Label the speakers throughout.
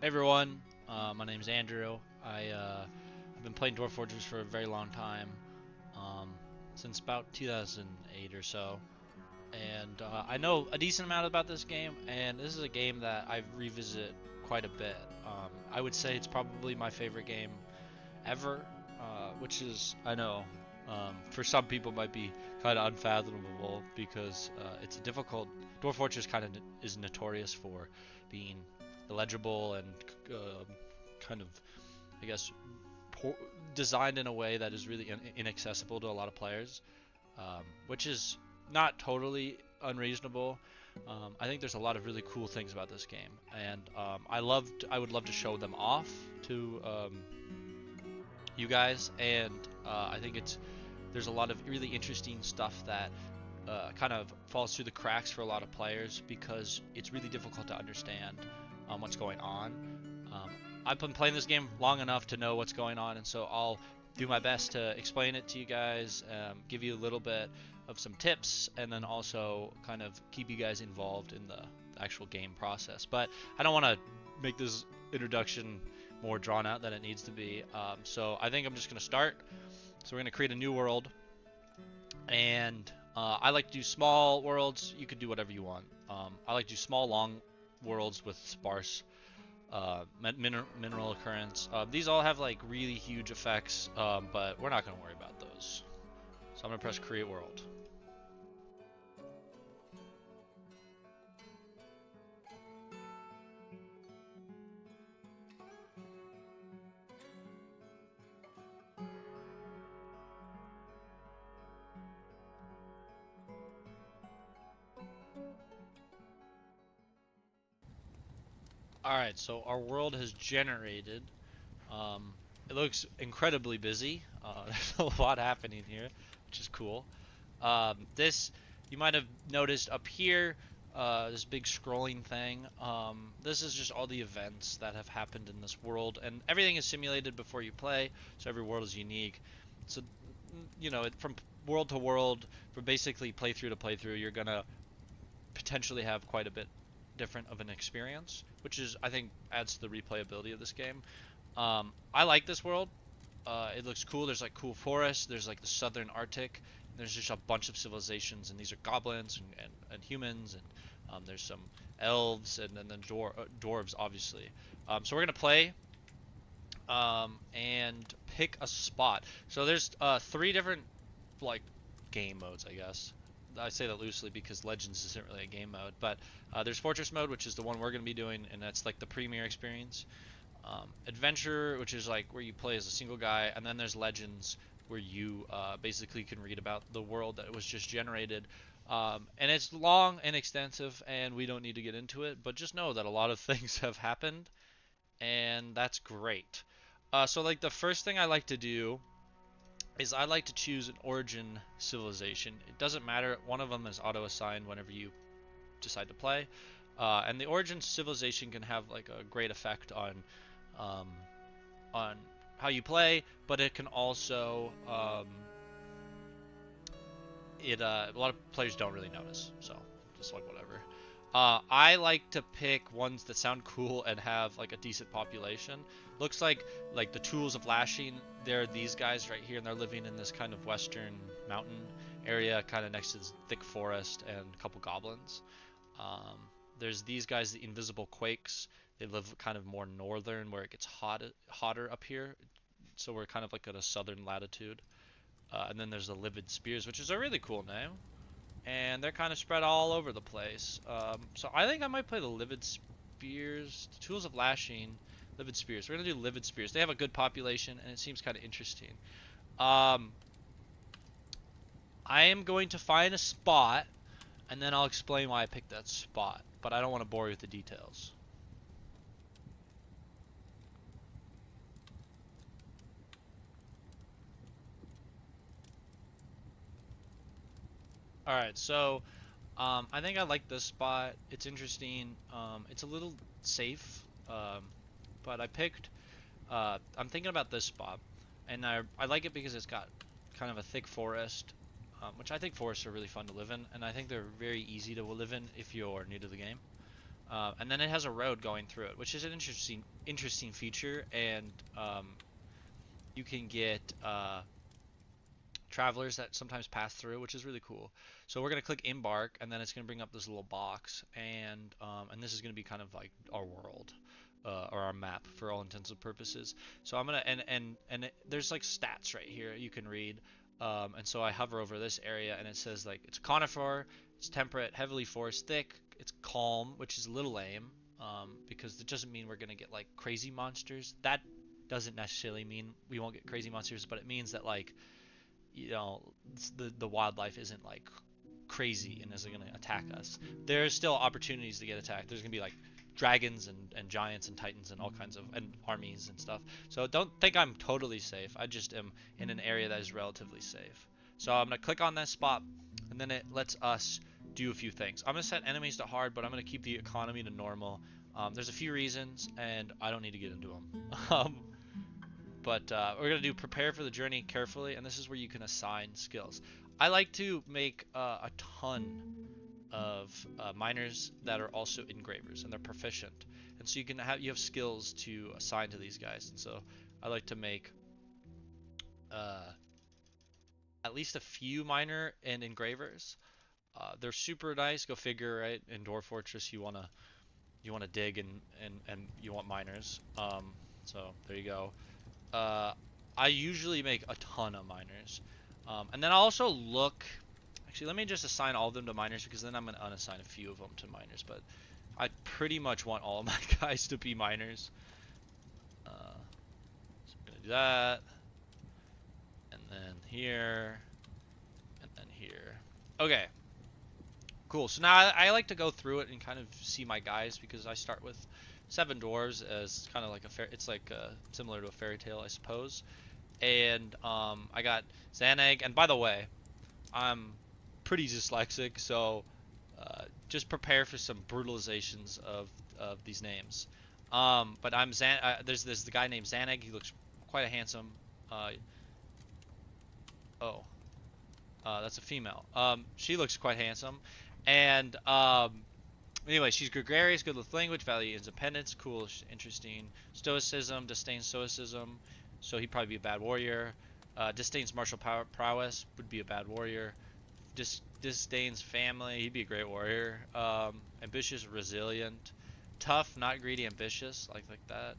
Speaker 1: Hey everyone, my name's Andrew. I've been playing Dwarf Fortress for a very long time, um, since about 2008 or so, and I know a decent amount about this game. And this is a game that I revisit quite a bit. I would say it's probably my favorite game ever, which is I know for some people might be kind of unfathomable because it's a difficult. Dwarf Fortress kind of is notorious for being illegible and uh, kind of, I guess, poor, designed in a way that is really inaccessible to a lot of players, which is not totally unreasonable. I think there's a lot of really cool things about this game, and I would love to show them off to you guys, and I think there's a lot of really interesting stuff that kind of falls through the cracks for a lot of players because it's really difficult to understand what's going on. Um, I've been playing this game long enough to know what's going on, and so I'll do my best to explain it to you guys, give you a little bit of some tips, and then also kind of keep you guys involved in the actual game process. But I don't want to make this introduction more drawn out than it needs to be. So I think I'm just going to start. So we're going to create a new world, and I like to do small worlds. You could do whatever you want. I like to do small, long worlds with sparse mineral occurrence. These all have like really huge effects, but we're not going to worry about those. So I'm going to press create world. Alright, so our world has generated. Um, it looks incredibly busy. There's a lot happening here, which is cool. This, you might have noticed up here, this big scrolling thing. This is just all the events that have happened in this world, and everything is simulated before you play, so every world is unique. So, from world to world, from basically playthrough to playthrough, you're gonna potentially have quite a bit different of an experience, which is, I think, adds to the replayability of this game. I like this world. It looks cool. There's like cool forests. There's like the southern Arctic. There's just a bunch of civilizations, and these are goblins and humans, and there's some elves, and then dwarves, obviously. So we're gonna play and pick a spot. So there's three different like game modes, I guess. I say that loosely because Legends isn't really a game mode, but there's Fortress mode, which is the one we're gonna be doing, and that's like the premier experience. Adventure, which is like where you play as a single guy, and then there's Legends, where you basically can read about the world that was just generated. And it's long and extensive, and we don't need to get into it, but just know that a lot of things have happened, and that's great. So like the first thing I like to do is I like to choose an origin civilization. It doesn't matter, one of them is auto assigned whenever you decide to play. And the origin civilization can have like a great effect um, on how you play, but it can also a lot of players don't really notice, so just like whatever. I like to pick ones that sound cool and have like a decent population. Looks like the tools of lashing. They're these guys right here, and they're living in this kind of western mountain area, kind of next to this thick forest and a couple goblins. Um, there's these guys, the invisible quakes. They live kind of more northern, where it gets hotter up here. So we're kind of like at a southern latitude. And then there's the livid spears, which is a really cool name, and they're kind of spread all over the place. So I think I might play the livid spears, the tools of lashing, livid spears. We're gonna do livid spears. They have a good population, and it seems kind of interesting. Um, I am going to find a spot, and then I'll explain why I picked that spot. But I don't want to bore you with the details. All right, so I think I like this spot. It's interesting. It's a little safe, but I picked. I'm thinking about this spot, and I like it because it's got kind of a thick forest, which I think forests are really fun to live in, and I think they're very easy to live in if you're new to the game. and then it has a road going through it, which is an interesting feature. And you can get travelers that sometimes pass through, which is really cool. So we're gonna click embark, and then it's gonna bring up this little box, and this is gonna be kind of like our world. Or our map for all intents and purposes. So I'm gonna there's like stats right here you can read, and so I hover over this area and it says like it's conifer, it's temperate, heavily forest, thick, it's calm, which is a little lame, because it doesn't mean we're gonna get like crazy monsters. That doesn't necessarily mean we won't get crazy monsters, but it means that like the wildlife isn't like crazy and isn't going to attack us. There's still opportunities to get attacked. There's going to be like dragons and giants and titans and all kinds of and armies and stuff. So don't think I'm totally safe. I just am in an area that is relatively safe. So I'm going to click on that spot, and then it lets us do a few things. I'm going to set enemies to hard, but I'm going to keep the economy to normal. There's a few reasons, and I don't need to get into them. But we're going to do prepare for the journey carefully, and this is where you can assign skills. I like to make a ton of miners that are also engravers, and they're proficient. And so you have skills to assign to these guys. And so I like to make at least a few miner and engravers. They're super nice. Go figure, right? In Dwarf Fortress, you wanna dig and you want miners. So there you go. I usually make a ton of miners. And then I'll also look. Actually, let me just assign all of them to miners, because then I'm going to unassign a few of them to miners. But I pretty much want all of my guys to be miners. So I'm going to do that. And then here. And then here. Okay. Cool. So now I like to go through it and kind of see my guys, because I start with 7 dwarves as kind of like it's like similar to a fairy tale, I suppose. And I got Xanag, and by the way, I'm pretty dyslexic, so just prepare for some brutalizations of these names. But there's the guy named Xanag. He looks quite a handsome. Oh, that's a female. She looks quite handsome, and anyway, she's gregarious, good with language, value independence, cool, interesting. Stoicism, disdains stoicism, so he'd probably be a bad warrior. Disdains martial prowess, would be a bad warrior. Disdains family, he'd be a great warrior. Ambitious, resilient. Tough, not greedy, ambitious, like that.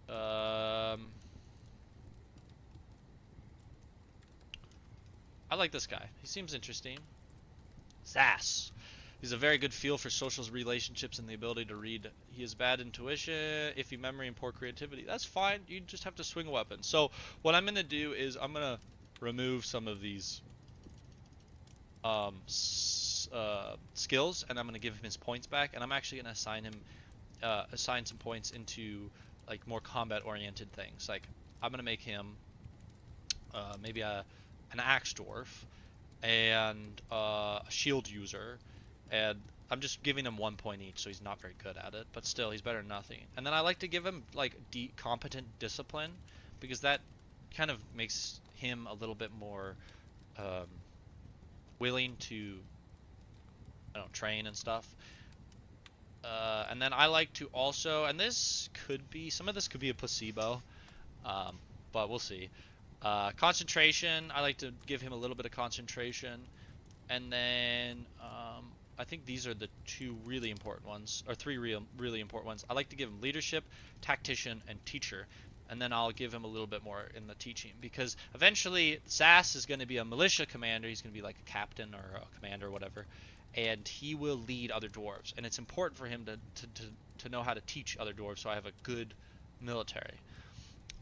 Speaker 1: I like this guy. He seems interesting. Sass. He's a very good feel for social relationships and the ability to read. He has bad intuition, iffy memory, and poor creativity. That's fine. You just have to swing a weapon. So what I'm going to do is I'm going to remove some of these skills, and I'm going to give him his points back. And I'm actually going to assign some points into like more combat-oriented things. Like I'm going to make him maybe an axe dwarf and a shield user, and I'm just giving him 1 point each, so he's not very good at it, but still he's better than nothing. And then I like to give him like competent discipline, because that kind of makes him a little bit more willing to train and stuff. And then I like to also, and some of this could be a placebo, but we'll see. Concentration, I like to give him a little bit of concentration. And then I think these are the 2 really important ones, or 3 really important ones. I like to give him leadership, tactician, and teacher. And then I'll give him a little bit more in the teaching, because eventually Sass is going to be a militia commander. He's going to be like a captain or a commander or whatever, and he will lead other dwarves. And it's important for him to know how to teach other dwarves, so I have a good military.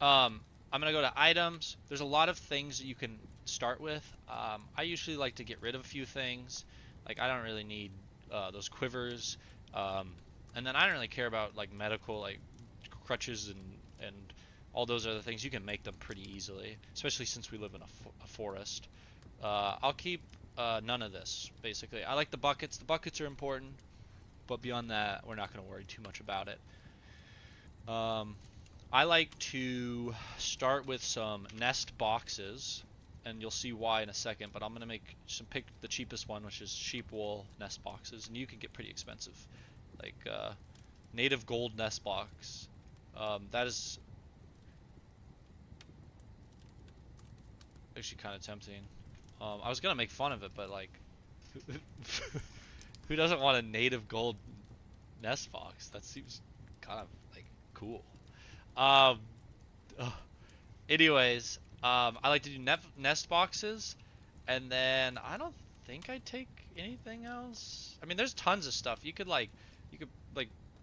Speaker 1: I'm going to go to items. There's a lot of things that you can start with. I usually like to get rid of a few things. Like I don't really need those quivers. And then I don't really care about like medical, like crutches and all those other things. You can make them pretty easily, especially since we live in a forest. I'll keep none of this, basically. I like the buckets. The buckets are important, but beyond that, we're not going to worry too much about it. I like to start with some nest boxes. and you'll see why in a second. But I'm gonna pick the cheapest one, which is sheep wool nest boxes, and you can get pretty expensive, like native gold nest box. That is actually kind of tempting. I was gonna make fun of it, but like, who doesn't want a native gold nest box? That seems kind of like cool. Um, Anyways, I like to do nest boxes, and then I don't think I take anything else. I mean, there's tons of stuff. You could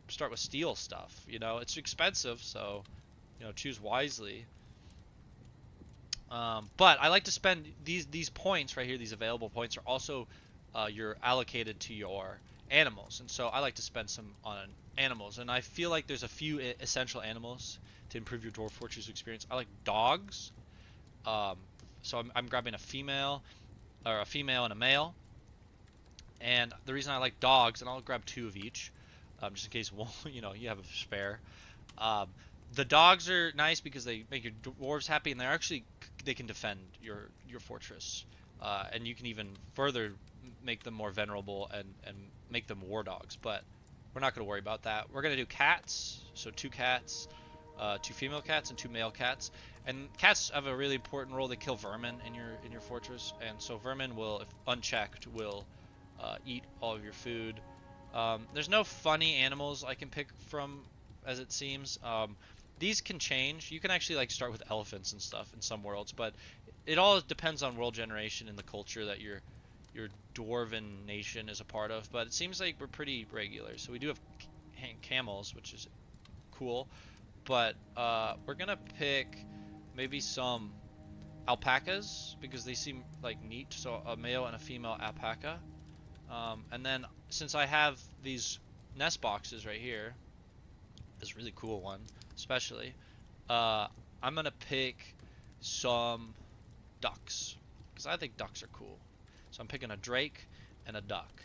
Speaker 1: start with steel stuff. You know, it's expensive, so choose wisely. But I like to spend these points right here. These available points are also you're allocated to your animals, and so I like to spend some on animals. And I feel like there's a few essential animals to improve your Dwarf Fortress experience. I like dogs. Um, so I'm grabbing a female and a male. And the reason I like dogs, and I'll grab 2 of each, just in case one, you have a spare. Um, the dogs are nice because they make your dwarves happy, and they can defend your fortress, and you can even further make them more venerable and make them war dogs. But we're not going to worry about that. We're going to do cats, so 2 cats, 2 female cats and 2 male cats. And cats have a really important role. They kill vermin in your fortress, and so vermin will, if unchecked, will eat all of your food. There's no funny animals I can pick from, as it seems. These can change. You can actually like start with elephants and stuff in some worlds, but it all depends on world generation and the culture that your dwarven nation is a part of. But it seems like we're pretty regular. So we do have camels, which is cool, but we're gonna pick maybe some alpacas because they seem like neat. So a male and a female alpaca. And then since I have these nest boxes right here, this really cool one especially, I'm gonna pick some ducks because I think ducks are cool. So I'm picking a drake and a duck,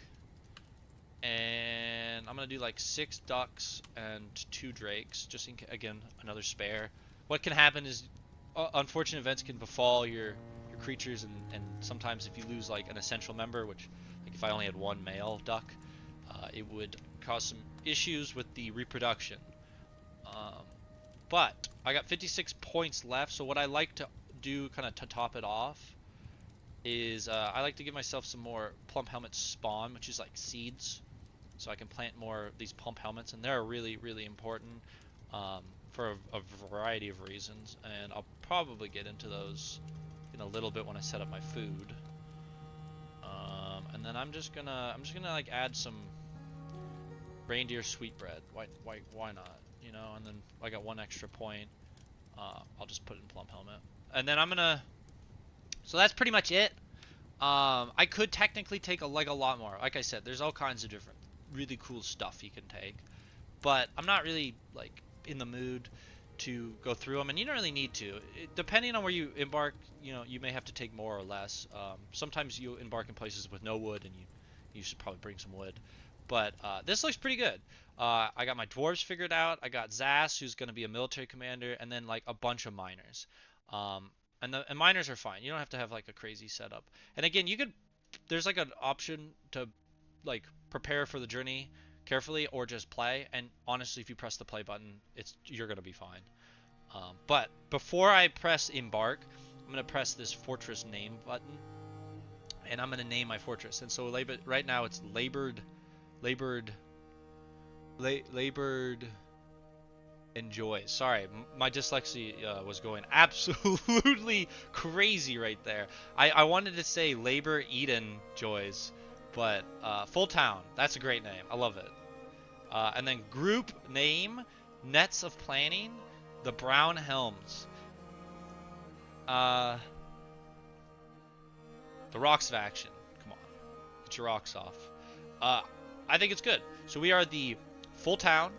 Speaker 1: and I'm gonna do like 6 ducks and 2 drakes, just again another spare. What can happen is unfortunate events can befall your creatures, and sometimes if you lose like an essential member, which like if I only had 1 male duck, it would cause some issues with the reproduction. But I got 56 points left, so what I like to do kind of to top it off is I like to give myself some more plump helmet spawn, which is like seeds, so I can plant more of these plump helmets, and they're really, really important for a variety of reasons, and I'll probably get into those in a little bit when I set up my food. And then I'm just gonna like add some reindeer sweetbread. Why not? And then I got 1 extra point. I'll just put it in plump helmet, and then so that's pretty much it. I could technically take a lot more. Like I said, there's all kinds of different really cool stuff you can take, but I'm not really like in the mood to go through them, and you don't really need to. Depending on where you embark, you may have to take more or less. Sometimes you embark in places with no wood, and you should probably bring some wood. But this looks pretty good. I got my dwarves figured out. I got Zas, who's going to be a military commander, and then like a bunch of miners. And miners are fine. You don't have to have like a crazy setup. And again, there's like an option to like prepare for the journey carefully or just play. And honestly, if you press the play button, you're gonna be fine. But before I press embark, I'm gonna press this fortress name button, and I'm gonna name my fortress. And so right now it's labored enjoys. Sorry, my dyslexia was going absolutely crazy right there. I wanted to say Labor Eden Joys, but Fulltown, that's a great name. I love it. And then group name, Nets of Planning, the Brown Helms. The Rocks of Action. Come on, get your rocks off. I think it's good. So we are the Fulltown,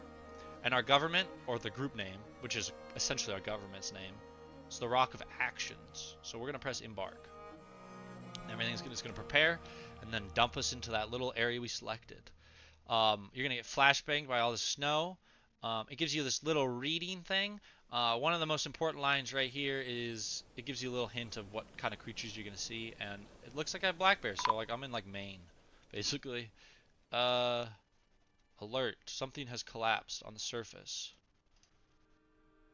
Speaker 1: and our government, or the group name, which is essentially our government's name, is the Rock of Actions. So we're going to press embark. Everything's just going to prepare, and then dump us into that little area we selected. You're going to get flashbanged by all the snow. It gives you this little reading thing. One of the most important lines right here is it gives you a little hint of what kind of creatures you're gonna see, and it looks like I have black bears, so like I'm in like Maine, basically. Uh, Alert! Something has collapsed on the surface.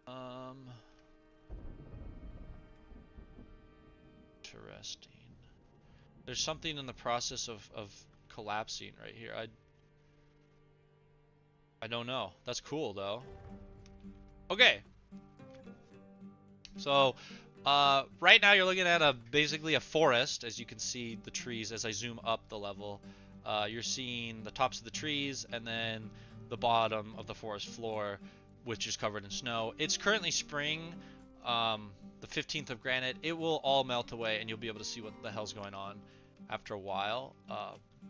Speaker 1: Um, Interesting. There's something in the process of collapsing right here. I don't know. That's cool though. Okay. So, right now you're looking at basically a forest, as you can see the trees as I zoom up the level. You're seeing the tops of the trees and then the bottom of the forest floor, which is covered in snow. It's currently spring, the 15th of granite. It will all melt away and you'll be able to see what the hell's going on after a while.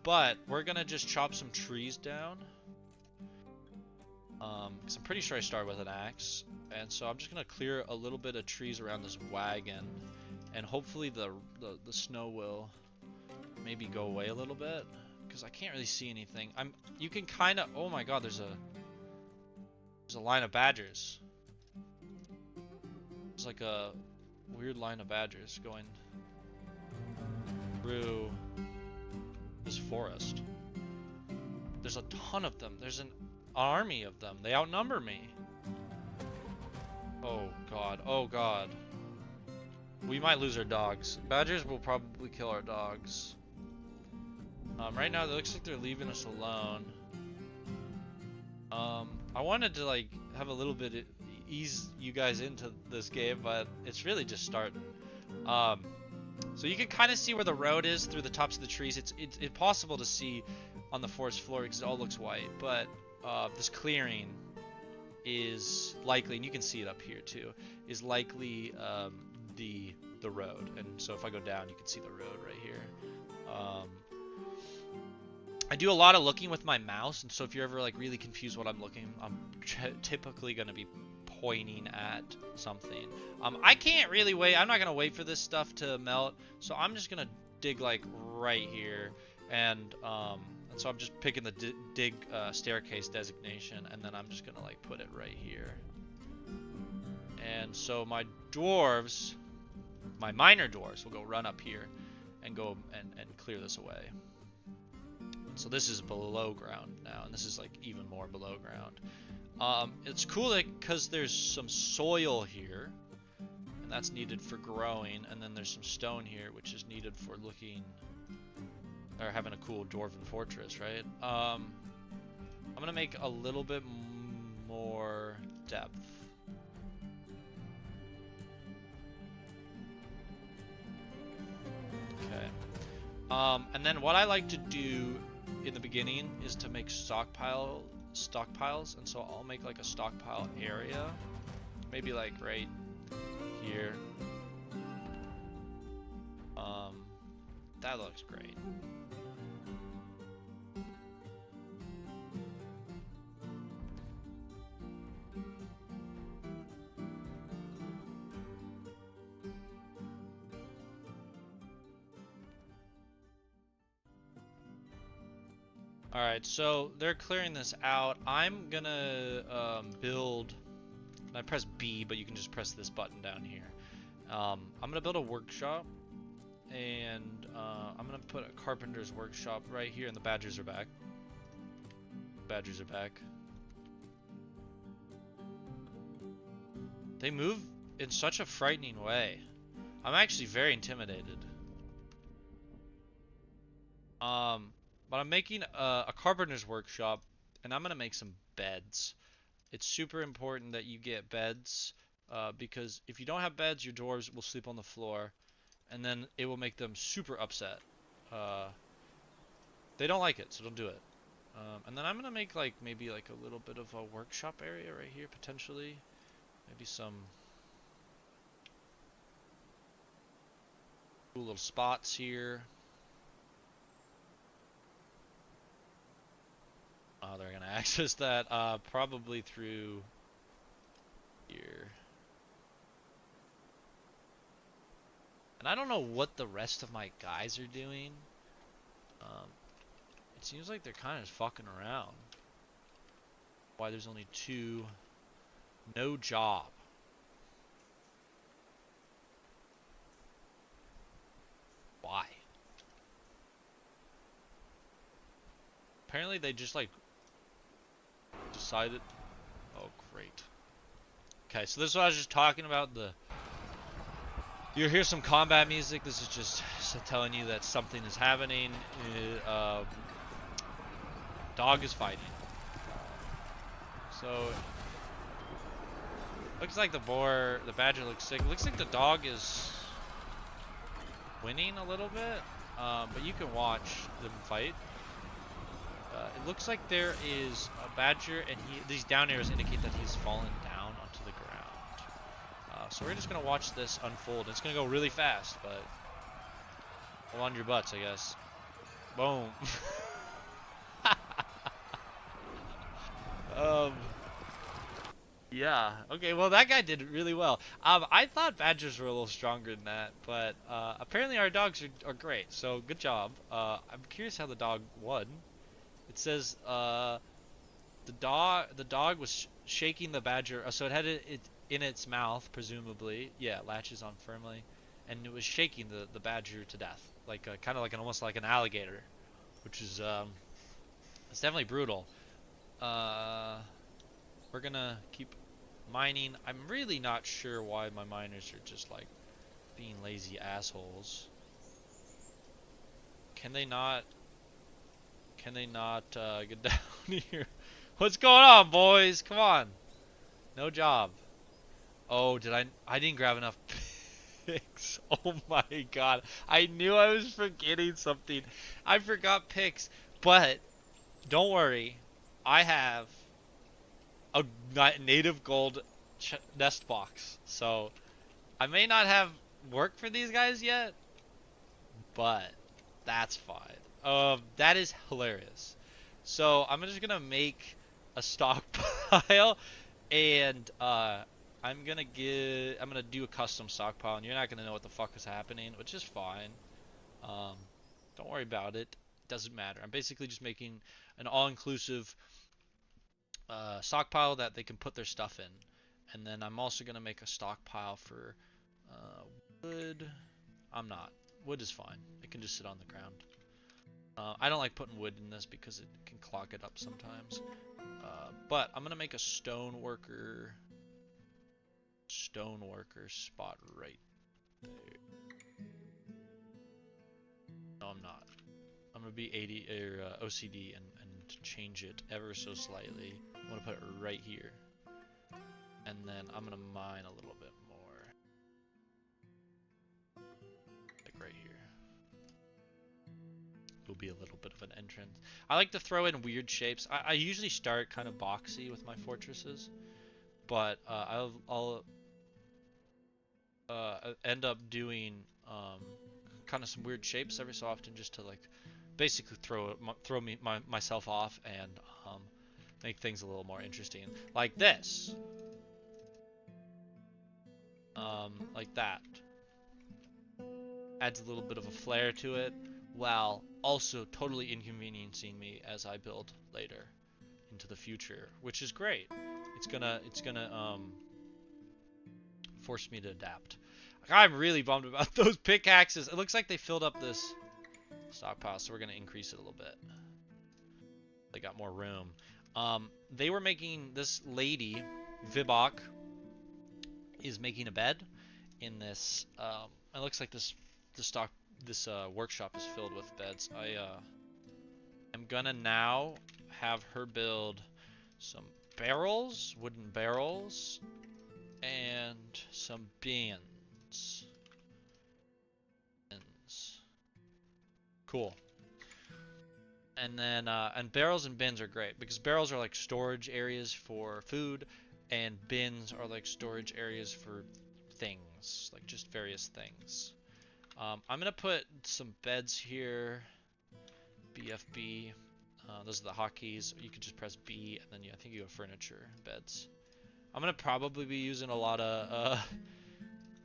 Speaker 1: But we're gonna just chop some trees down. Because I'm pretty sure I started with an axe, and so I'm just gonna clear a little bit of trees around this wagon, and hopefully the snow will maybe go away a little bit, because I can't really see anything. You can kind of, oh my god, there's a line of badgers. There's like a weird line of badgers going through this forest. There's a ton of them. There's an army of them. They outnumber me. Oh god. Oh god. We might lose our dogs. Badgers will probably kill our dogs. Right now it looks like they're leaving us alone. I wanted to like have a little bit ease you guys into this game, but it's really just starting. So you can kind of see where the road is through the tops of the trees. It's impossible to see on the forest floor because it all looks white, but this clearing is likely, and you can see it up here too, is likely the road. And so if I go down, you can see the road right here. I do a lot of looking with my mouse, and so if you're ever like really confused what I'm looking, I'm typically going to be pointing at something. I can't really wait. I'm not going to wait for this stuff to melt, so I'm just going to dig like right here, and so I'm just picking the dig staircase designation, and then I'm just gonna like put it right here. And so my dwarves, my minor dwarves, will go run up here and go and clear this away. So this is below ground now, and this is like even more below ground. It's cool because there's some soil here, and that's needed for growing, and then there's some stone here, which is needed for looking or having a cool dwarven fortress, right? I'm gonna make a little bit more depth. Okay. And then what I like to do in the beginning is to make stockpiles, and so I'll make like a stockpile area, maybe like right here. That looks great. Alright, so they're clearing this out. I'm gonna build, I press B, but you can just press this button down here. I'm gonna build a workshop, and I'm gonna put a carpenter's workshop right here, and the badgers are back. Badgers are back. They move in such a frightening way. I'm actually very intimidated. But I'm making a carpenter's workshop, and I'm gonna make some beds. It's super important that you get beds, because if you don't have beds, your dwarves will sleep on the floor, and then it will make them super upset. They don't like it, so don't do it. And then I'm gonna make like maybe like a little bit of a workshop area right here, potentially. Maybe some cool little spots here. They're gonna access that probably through here. And I don't know what the rest of my guys are doing. It seems like they're kind of fucking around. Why there's only two. No job. Why? Apparently they just like decided. Oh, great. Okay, so this is what I was just talking about. You'll hear some combat music. This is just telling you that something is happening. Dog is fighting. So looks like the badger looks sick. Looks like the dog is winning a little bit, but you can watch them fight. It looks like there is a badger, and these down arrows indicate that he's fallen down onto the ground. So we're just gonna watch this unfold. It's gonna go really fast, but hold on your butts, I guess. Boom. um. Yeah. Okay. Well, that guy did really well. I thought badgers were a little stronger than that, but apparently our dogs are great. So good job. I'm curious how the dog won. It says the dog was shaking the badger. So it had it in its mouth, presumably. Yeah, it latches on firmly, and it was shaking the badger to death, like kind of like almost like an alligator, which is it's definitely brutal. Uh, we're gonna keep mining. I'm really not sure why my miners are just like being lazy assholes. Can they not? Can they not get down here? What's going on, boys? Come on. No job. Oh, I didn't grab enough picks. Oh my god. I knew I was forgetting something. I forgot picks. But don't worry. I have a native gold nest box. So I may not have work for these guys yet, but that's fine. That is hilarious. So I'm just gonna make a stockpile, and I'm gonna do a custom stockpile, and you're not gonna know what the fuck is happening, which is fine. Um, don't worry about it. It doesn't matter. I'm basically just making an all-inclusive stockpile that they can put their stuff in, and then I'm also gonna make a stockpile for wood. I'm not. Wood is fine. It can just sit on the ground. I don't like putting wood in this because it can clog it up sometimes. But I'm gonna make a stoneworker spot right there. No, I'm not. I'm gonna be 80 or OCD and change it ever so slightly. I'm gonna put it right here, and then I'm gonna mine a little bit more, like right here. Will be a little bit of an entrance. I like to throw in weird shapes. I usually start kind of boxy with my fortresses, but I'll end up doing kind of some weird shapes every so often, just to like basically throw myself off and make things a little more interesting, like this, like that. Adds a little bit of a flair to it, while also totally inconveniencing me as I build later into the future, which is great. It's gonna force me to adapt. I'm really bummed about those pickaxes. It looks like they filled up this stockpile, so we're gonna increase it a little bit. They got more room. They were making, this lady, Vibok, is making a bed in this. It looks like this workshop is filled with beds. I'm gonna now have her build some barrels, wooden barrels, and some bins. Cool. And then and barrels and bins are great because barrels are like storage areas for food, and bins are like storage areas for things, like just various things. I'm gonna put some beds here. BFB. Those are the hotkeys. You can just press B, and then I think you have furniture beds. I'm gonna probably be using a lot of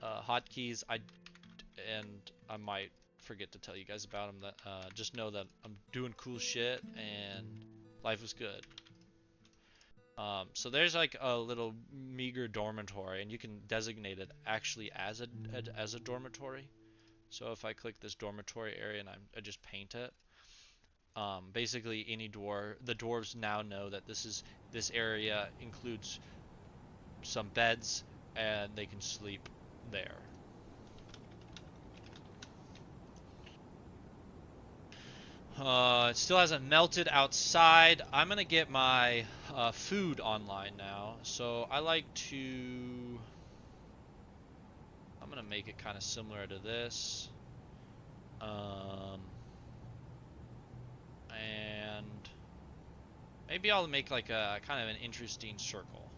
Speaker 1: hotkeys. And I might forget to tell you guys about them. That just know that I'm doing cool shit and life is good. So there's like a little meager dormitory, and you can designate it actually as a dormitory. So if I click this dormitory area and I just paint it, basically the dwarves now know that this area includes some beds and they can sleep there. It still hasn't melted outside. I'm gonna get my food online now. So I like to. I'm gonna make it kind of similar to this. And maybe I'll make like a kind of an interesting circle.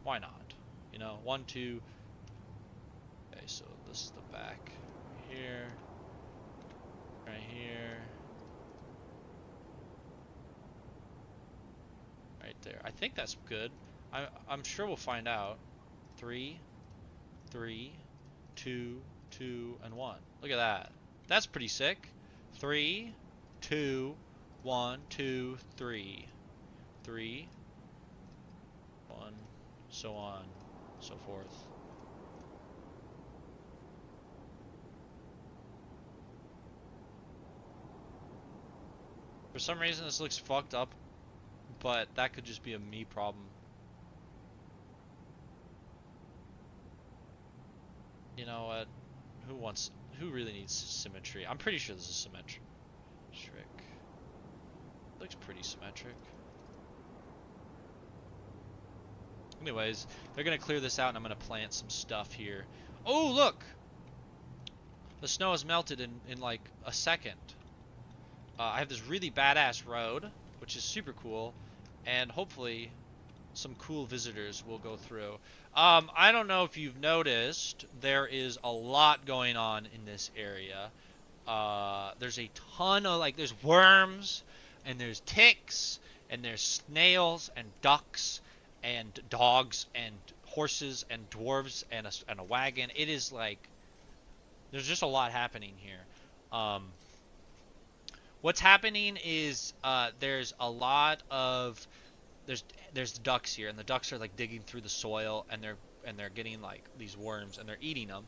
Speaker 1: Why not? You know, 1, 2. Okay, so this is the back here, right here, right there. I think that's good. I'm sure we'll find out. 3, 3, 2, 2, and 1. Look at that. That's pretty sick. 3, 2, 1, 2, 3. 3, 1, so on, so forth. For some reason this looks fucked up, but that could just be a me problem. You know what? Who really needs symmetry? I'm pretty sure this is symmetric. Looks pretty symmetric. Anyways, they're gonna clear this out and I'm gonna plant some stuff here. Oh, look! The snow has melted in like a second. I have this really badass road, which is super cool, and hopefully some cool visitors will go through. I don't know if you've noticed, there is a lot going on in this area. There's a ton of, like, there's worms, and there's ticks, and there's snails, and ducks, and dogs, and horses, and dwarves, and a wagon. It is like, there's just a lot happening here. What's happening is there's a lot of there's ducks here, and the ducks are like digging through the soil, and they're getting like these worms, and they're eating them.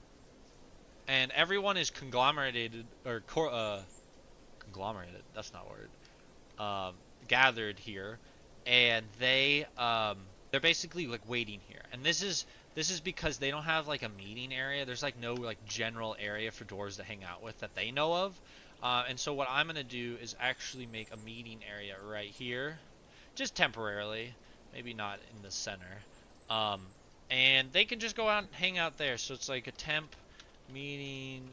Speaker 1: And everyone is conglomerated or conglomerated. That's not a word. Gathered here, and they're basically like waiting here. And this is because they don't have like a meeting area. There's like no like general area for dwarves to hang out with that they know of. And so what I'm gonna do is actually make a meeting area right here, just temporarily, maybe not in the center. And they can just go out and hang out there. So it's like a temp meeting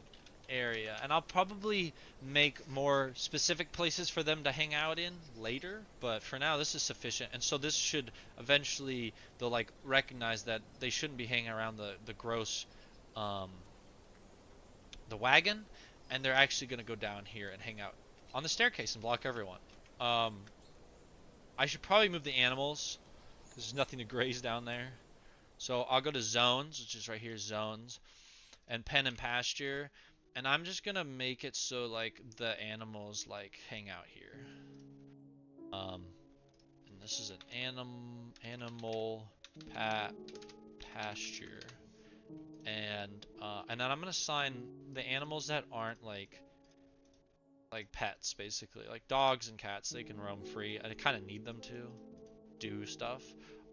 Speaker 1: area, and I'll probably make more specific places for them to hang out in later, but for now this is sufficient. And so this should eventually, they'll like recognize that they shouldn't be hanging around the gross the wagon, and they're actually going to go down here and hang out on the staircase and block everyone. I should probably move the animals because there's nothing to graze down there. So I'll go to zones, which is right here, zones, and pen and pasture, and I'm just gonna make it so like the animals like hang out here. And this is an animal pasture, and then I'm gonna assign the animals that aren't like pets, basically like dogs and cats. They can roam free. I kind of need them to do stuff.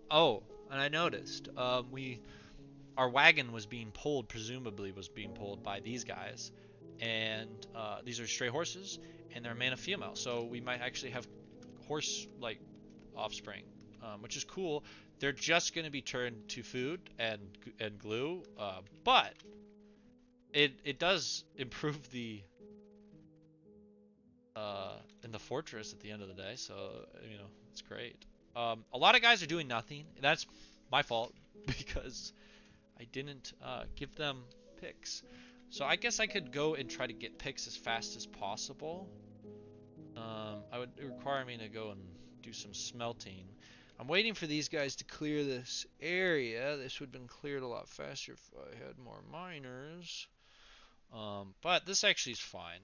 Speaker 1: Oh, and I noticed our wagon was being pulled, presumably was being pulled by these guys, and these are stray horses, and they're male and female, so we might actually have horse like offspring, which is cool. They're just going to be turned to food and glue, but it does improve the in the fortress at the end of the day, so you know it's great. A lot of guys are doing nothing. That's my fault because I didn't give them picks. So I guess I could go and try to get picks as fast as possible. It would require me to go and do some smelting. I'm waiting for these guys to clear this area. This would have been cleared a lot faster if I had more miners. But this actually is fine.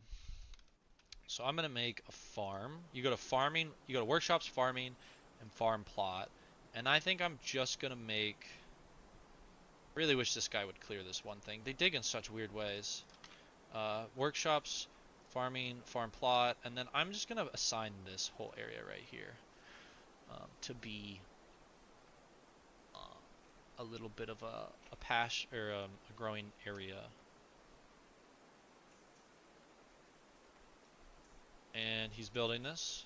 Speaker 1: So I'm going to make a farm. You go to farming, you go to workshops, farming, and farm plot. And I think I'm just going to make... Really wish this guy would clear this one thing. They dig in such weird ways. workshops, farming, farm plot, and then I'm just gonna assign this whole area right here to be a little bit of a patch or a growing area. And he's building this.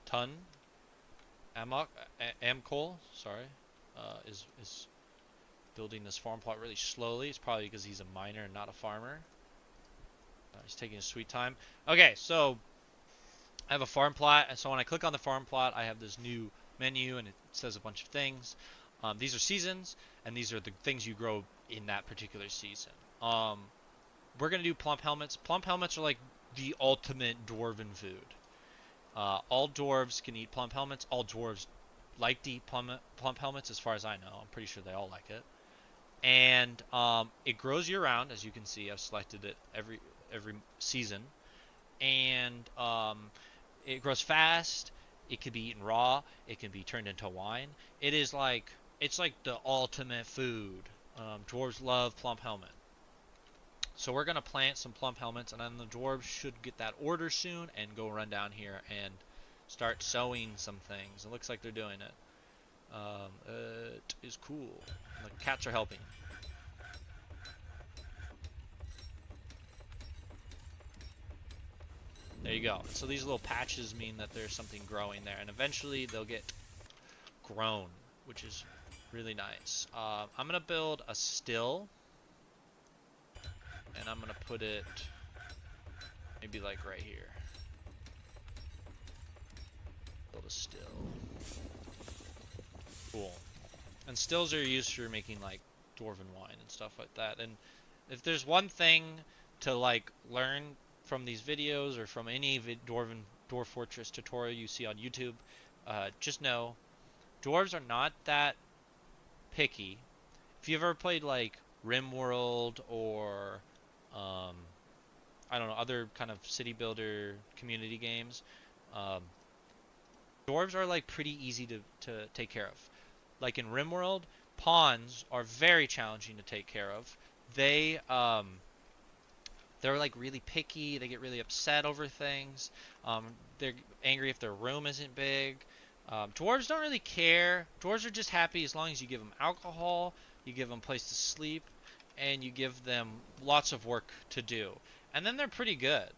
Speaker 1: Ton Amcol, sorry, is building this farm plot really slowly. It's probably because he's a miner and not a farmer. He's taking his sweet time. Okay, so I have a farm plot, and so when I click on the farm plot, I have this new menu, and it says a bunch of things. These are seasons, and these are the things you grow in that particular season. We're gonna do plump helmets. Plump helmets are like the ultimate dwarven food. All dwarves can eat plump helmets. All dwarves like to eat plump helmets, as far as I know. I'm pretty sure they all like it. And it grows year round, as you can see. I've selected it every season, and it grows fast. It can be eaten raw. It can be turned into wine. It's like the ultimate food. Dwarves love plump helmet. So we're gonna plant some plump helmets, and then the dwarves should get that order soon and go run down here and start sowing some things. It looks like they're doing it. It is cool. The cats are helping. There you go. So these little patches mean that there's something growing there, and eventually they'll get grown, which is really nice. I'm gonna build a still, and I'm gonna put it maybe like right here. Build a still. Cool. And stills are used for making like dwarven wine and stuff like that. And if there's one thing to like learn from these videos or from any Dwarf Fortress tutorial you see on YouTube, just know dwarves are not that picky. If you've ever played like RimWorld or I don't know, other kind of city builder community games, um, dwarves are like pretty easy to take care of. Like in RimWorld, pawns are very challenging to take care of. They they're like really picky. They get really upset over things. They're angry if their room isn't big. Dwarves don't really care. Dwarves are just happy as long as you give them alcohol, you give them a place to sleep, and you give them lots of work to do. And then they're pretty good.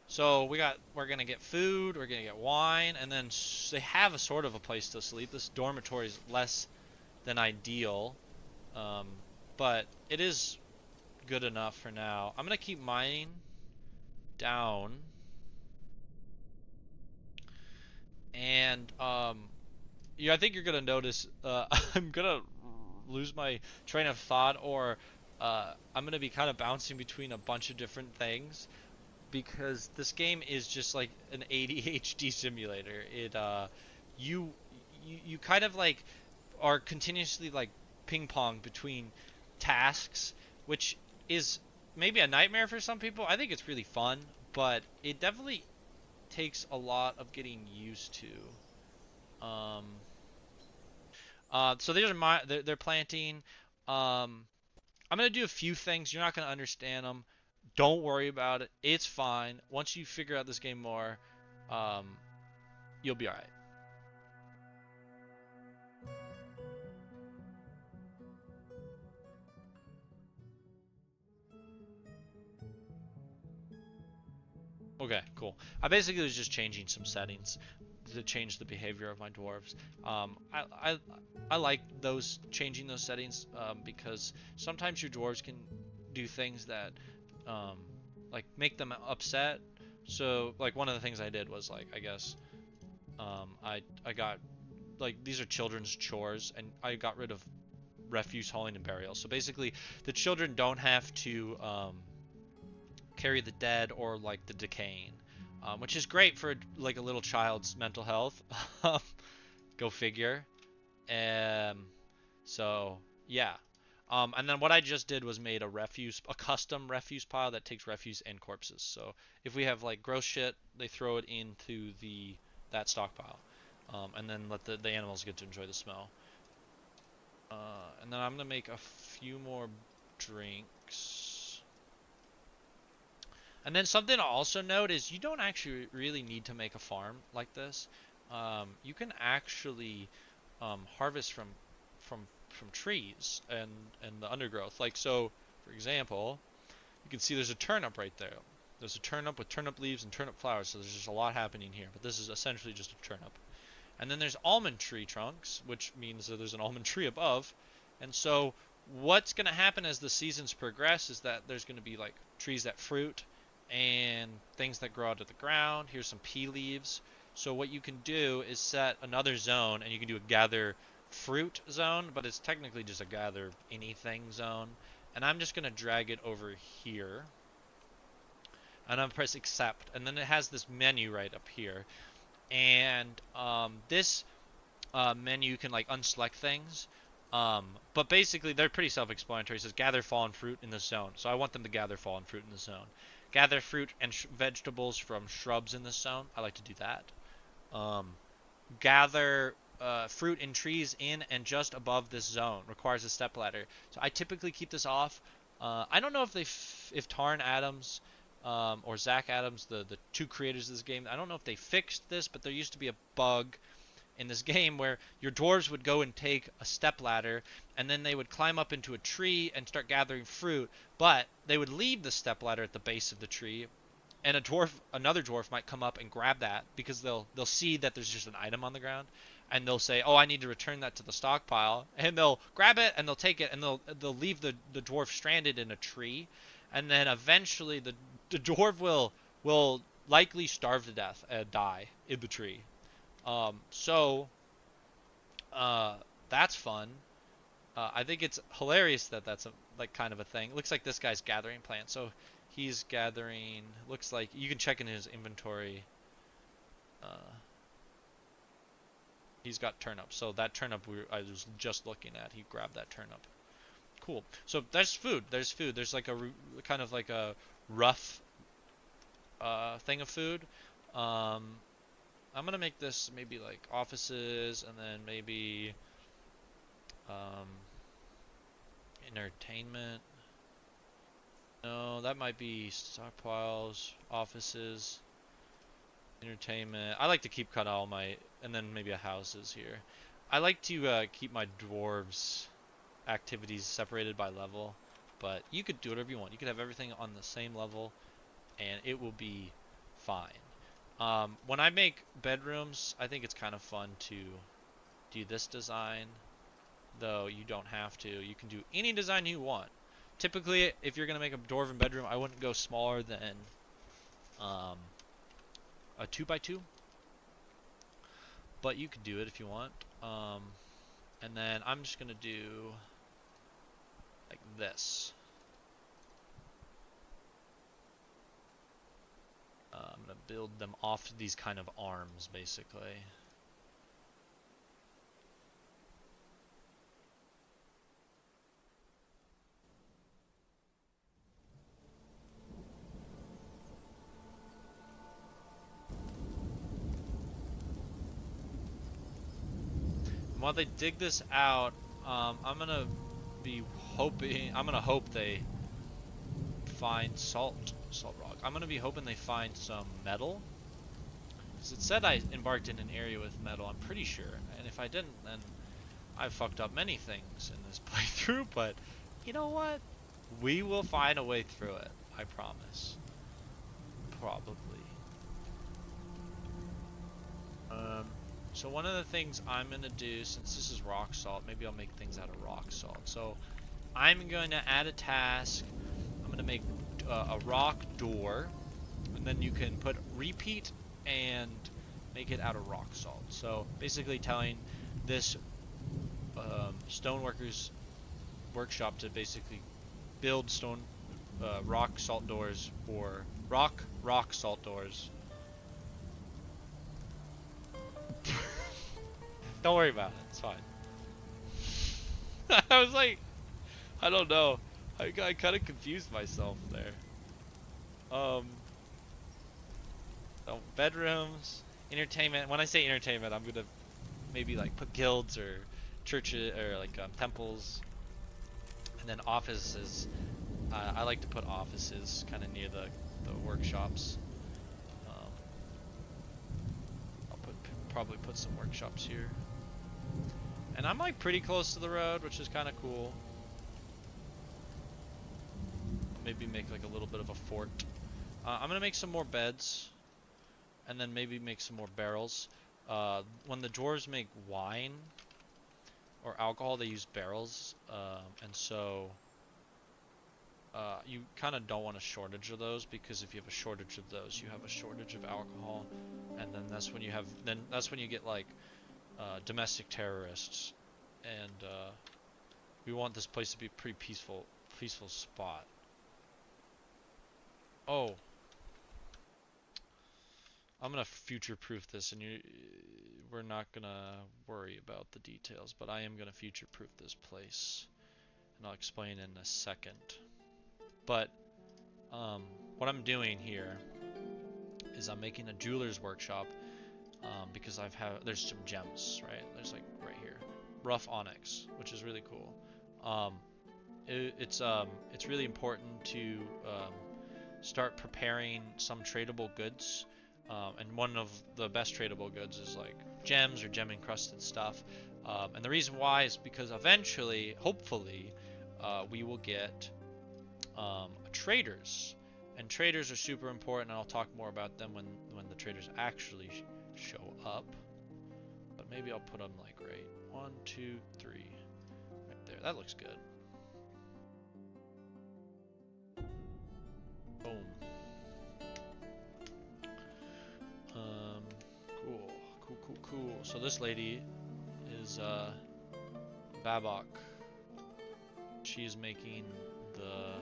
Speaker 1: So we're gonna get food, we're gonna get wine, and then they have a sort of a place to sleep. This dormitory is less than ideal, um, but it is good enough for now. I'm gonna keep mining down, and yeah, I think you're gonna notice I'm gonna lose my train of thought, or I'm gonna be kind of bouncing between a bunch of different things because this game is just like an ADHD simulator. You you kind of like are continuously like ping pong between tasks, which is maybe a nightmare for some people. I think it's really fun, but it definitely takes a lot of getting used to. Um, so these are they're planting. I'm gonna do a few things. You're not gonna understand them. Don't worry about it. It's fine. Once you figure out this game more, um, you'll be alright. Okay, cool. I basically was just changing some settings to change the behavior of my dwarves. I like those changing those settings because sometimes your dwarves can do things that um, like make them upset. So like one of the things I did was like I guess I got like these are children's chores and I got rid of refuse hauling and burial. So basically the children don't have to carry the dead or like the decaying, which is great for like a little child's mental health. Go figure. Um, so yeah. And then what I just did was made a custom refuse pile that takes refuse and corpses. So if we have like gross shit, they throw it into that stockpile, and then let the animals get to enjoy the smell. And then I'm gonna make a few more drinks. And then something to also note is you don't actually really need to make a farm like this. You can actually harvest from from trees and the undergrowth. Like so, for example, you can see there's a turnip right there. There's a turnip with turnip leaves and turnip flowers, so there's just a lot happening here. But this is essentially just a turnip. And then there's almond tree trunks, which means that there's an almond tree above. And so what's going to happen as the seasons progress is that there's going to be like trees that fruit and things that grow out of the ground. Here's some pea leaves. So what you can do is set another zone, and you can do a gather fruit zone, but it's technically just a gather anything zone. And I'm just going to drag it over here. And I'm press accept, and then it has this menu right up here. And this menu you can like unselect things. But basically they're pretty self-explanatory. It says gather fallen fruit in the zone. So I want them to gather fallen fruit in the zone. Gather fruit and vegetables from shrubs in this zone. I like to do that. Gather fruit and trees in and just above this zone. Requires a stepladder. So I typically keep this off. I don't know if if Tarn Adams or Zach Adams, the two creators of this game, I don't know if they fixed this, but there used to be a bug in this game where your dwarves would go and take a stepladder, and then they would climb up into a tree and start gathering fruit, but they would leave the stepladder at the base of the tree, and another dwarf might come up and grab that because they'll see that there's just an item on the ground, and they'll say, "Oh, I need to return that to the stockpile," and they'll grab it and they'll take it and they'll leave the dwarf stranded in a tree, and then eventually the dwarf will likely starve to death and die in the tree. So that's fun. I think it's hilarious that that's like kind of a thing. Looks like this guy's gathering plants. So he's gathering. Looks like you can check in his inventory. He's got turnips. So that turnip I was just looking at, he grabbed that turnip. Cool. So there's food. There's food. There's like a kind of like a rough thing of food. I'm gonna make this maybe like offices, and then maybe entertainment. No, that might be stockpiles, offices, entertainment. I like to keep cut all my, and then maybe a houses here. I like to keep my dwarves activities separated by level, but you could do whatever you want. You could have everything on the same level, and it will be fine. When I make bedrooms, I think it's kind of fun to do this design, though you don't have to. You can do any design you want. Typically, if you're going to make a dwarven bedroom, I wouldn't go smaller than a 2x2, but you could do it if you want. And then I'm just going to do like this. I'm going to build them off these kind of arms, basically. And while they dig this out, I'm going to hope they find salt rock. I'm gonna be hoping they find some metal, because it said I embarked in an area with metal, I'm pretty sure, and if I didn't, then I fucked up many things in this playthrough. But you know what, we will find a way through it, I promise. Probably. So one of the things I'm gonna do, since this is rock salt, maybe I'll make things out of rock salt. So I'm going to add a task. I'm going to make a rock door, and then you can put repeat and make it out of rock salt. So basically telling this stoneworkers workshop to basically build rock salt doors, or rock salt doors. Don't worry about it, it's fine. I was like, I don't know. I kind of confused myself there. So bedrooms, entertainment. When I say entertainment, I'm gonna maybe like put guilds or churches or like temples, and then offices. I like to put offices kind of near the workshops. Um, I'll probably put some workshops here. And I'm like pretty close to the road, which is kind of cool. Maybe make like a little bit of a fort. I'm gonna make some more beds, and then maybe make some more barrels. When the dwarves make wine or alcohol, they use barrels, and so you kind of don't want a shortage of those, because if you have a shortage of those, you have a shortage of alcohol, and then that's when you get like domestic terrorists, and we want this place to be a pretty peaceful spot. Oh, I'm gonna future-proof this, and we're not gonna worry about the details, but I am gonna future-proof this place, and I'll explain in a second. But what I'm doing here is I'm making a jeweler's workshop, because there's some gems, right? There's like right here, rough onyx, which is really cool. It's really important to start preparing some tradable goods, and one of the best tradable goods is like gems or gem encrusted stuff. And the reason why is because eventually, hopefully, we will get traders, and traders are super important, and I'll talk more about them when the traders actually show up. But maybe I'll put them like right 1, 2, 3 right there. That looks good. Boom. Cool. So this lady is Babok. She is making the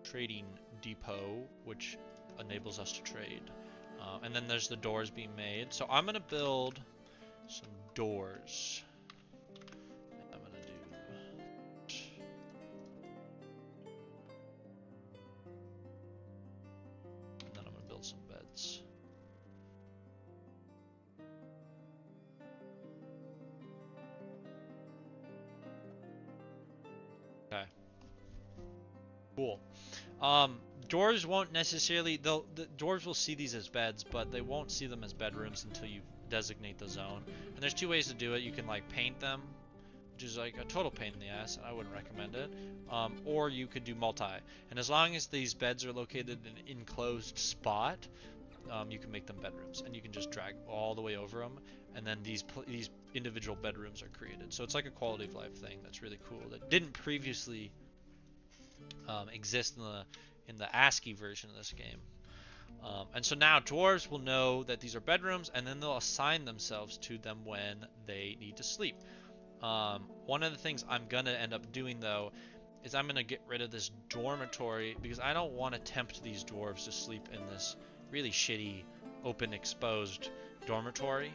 Speaker 1: trading depot, which enables us to trade. And then there's the doors being made. So I'm gonna build some doors. I'm gonna do. And then I'm gonna build some beds. Okay. Cool. Dwarves won't necessarily, the dwarves will see these as beds, but they won't see them as bedrooms until you designate the zone. And there's two ways to do it. You can like paint them, which is like a total pain in the ass, and I wouldn't recommend it. Or you could do multi. And as long as these beds are located in an enclosed spot, you can make them bedrooms, and you can just drag all the way over them, and then these individual bedrooms are created. So it's like a quality of life thing that's really cool that didn't previously exist in the ASCII version of this game. And so now dwarves will know that these are bedrooms, and then they'll assign themselves to them when they need to sleep. One of the things I'm gonna end up doing though is I'm gonna get rid of this dormitory, because I don't want to tempt these dwarves to sleep in this really shitty open exposed dormitory.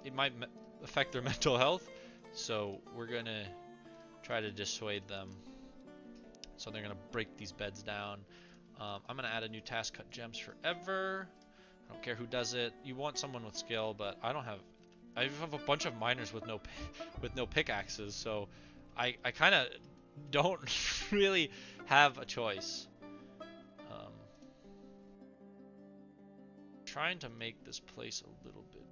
Speaker 1: It might affect their mental health, so we're gonna try to dissuade them. So they're gonna break these beds down. I'm gonna add a new task: cut gems forever. I don't care who does it. You want someone with skill, but I don't have. I have a bunch of miners with no pickaxes, so I kind of don't really have a choice. Trying to make this place a little bit.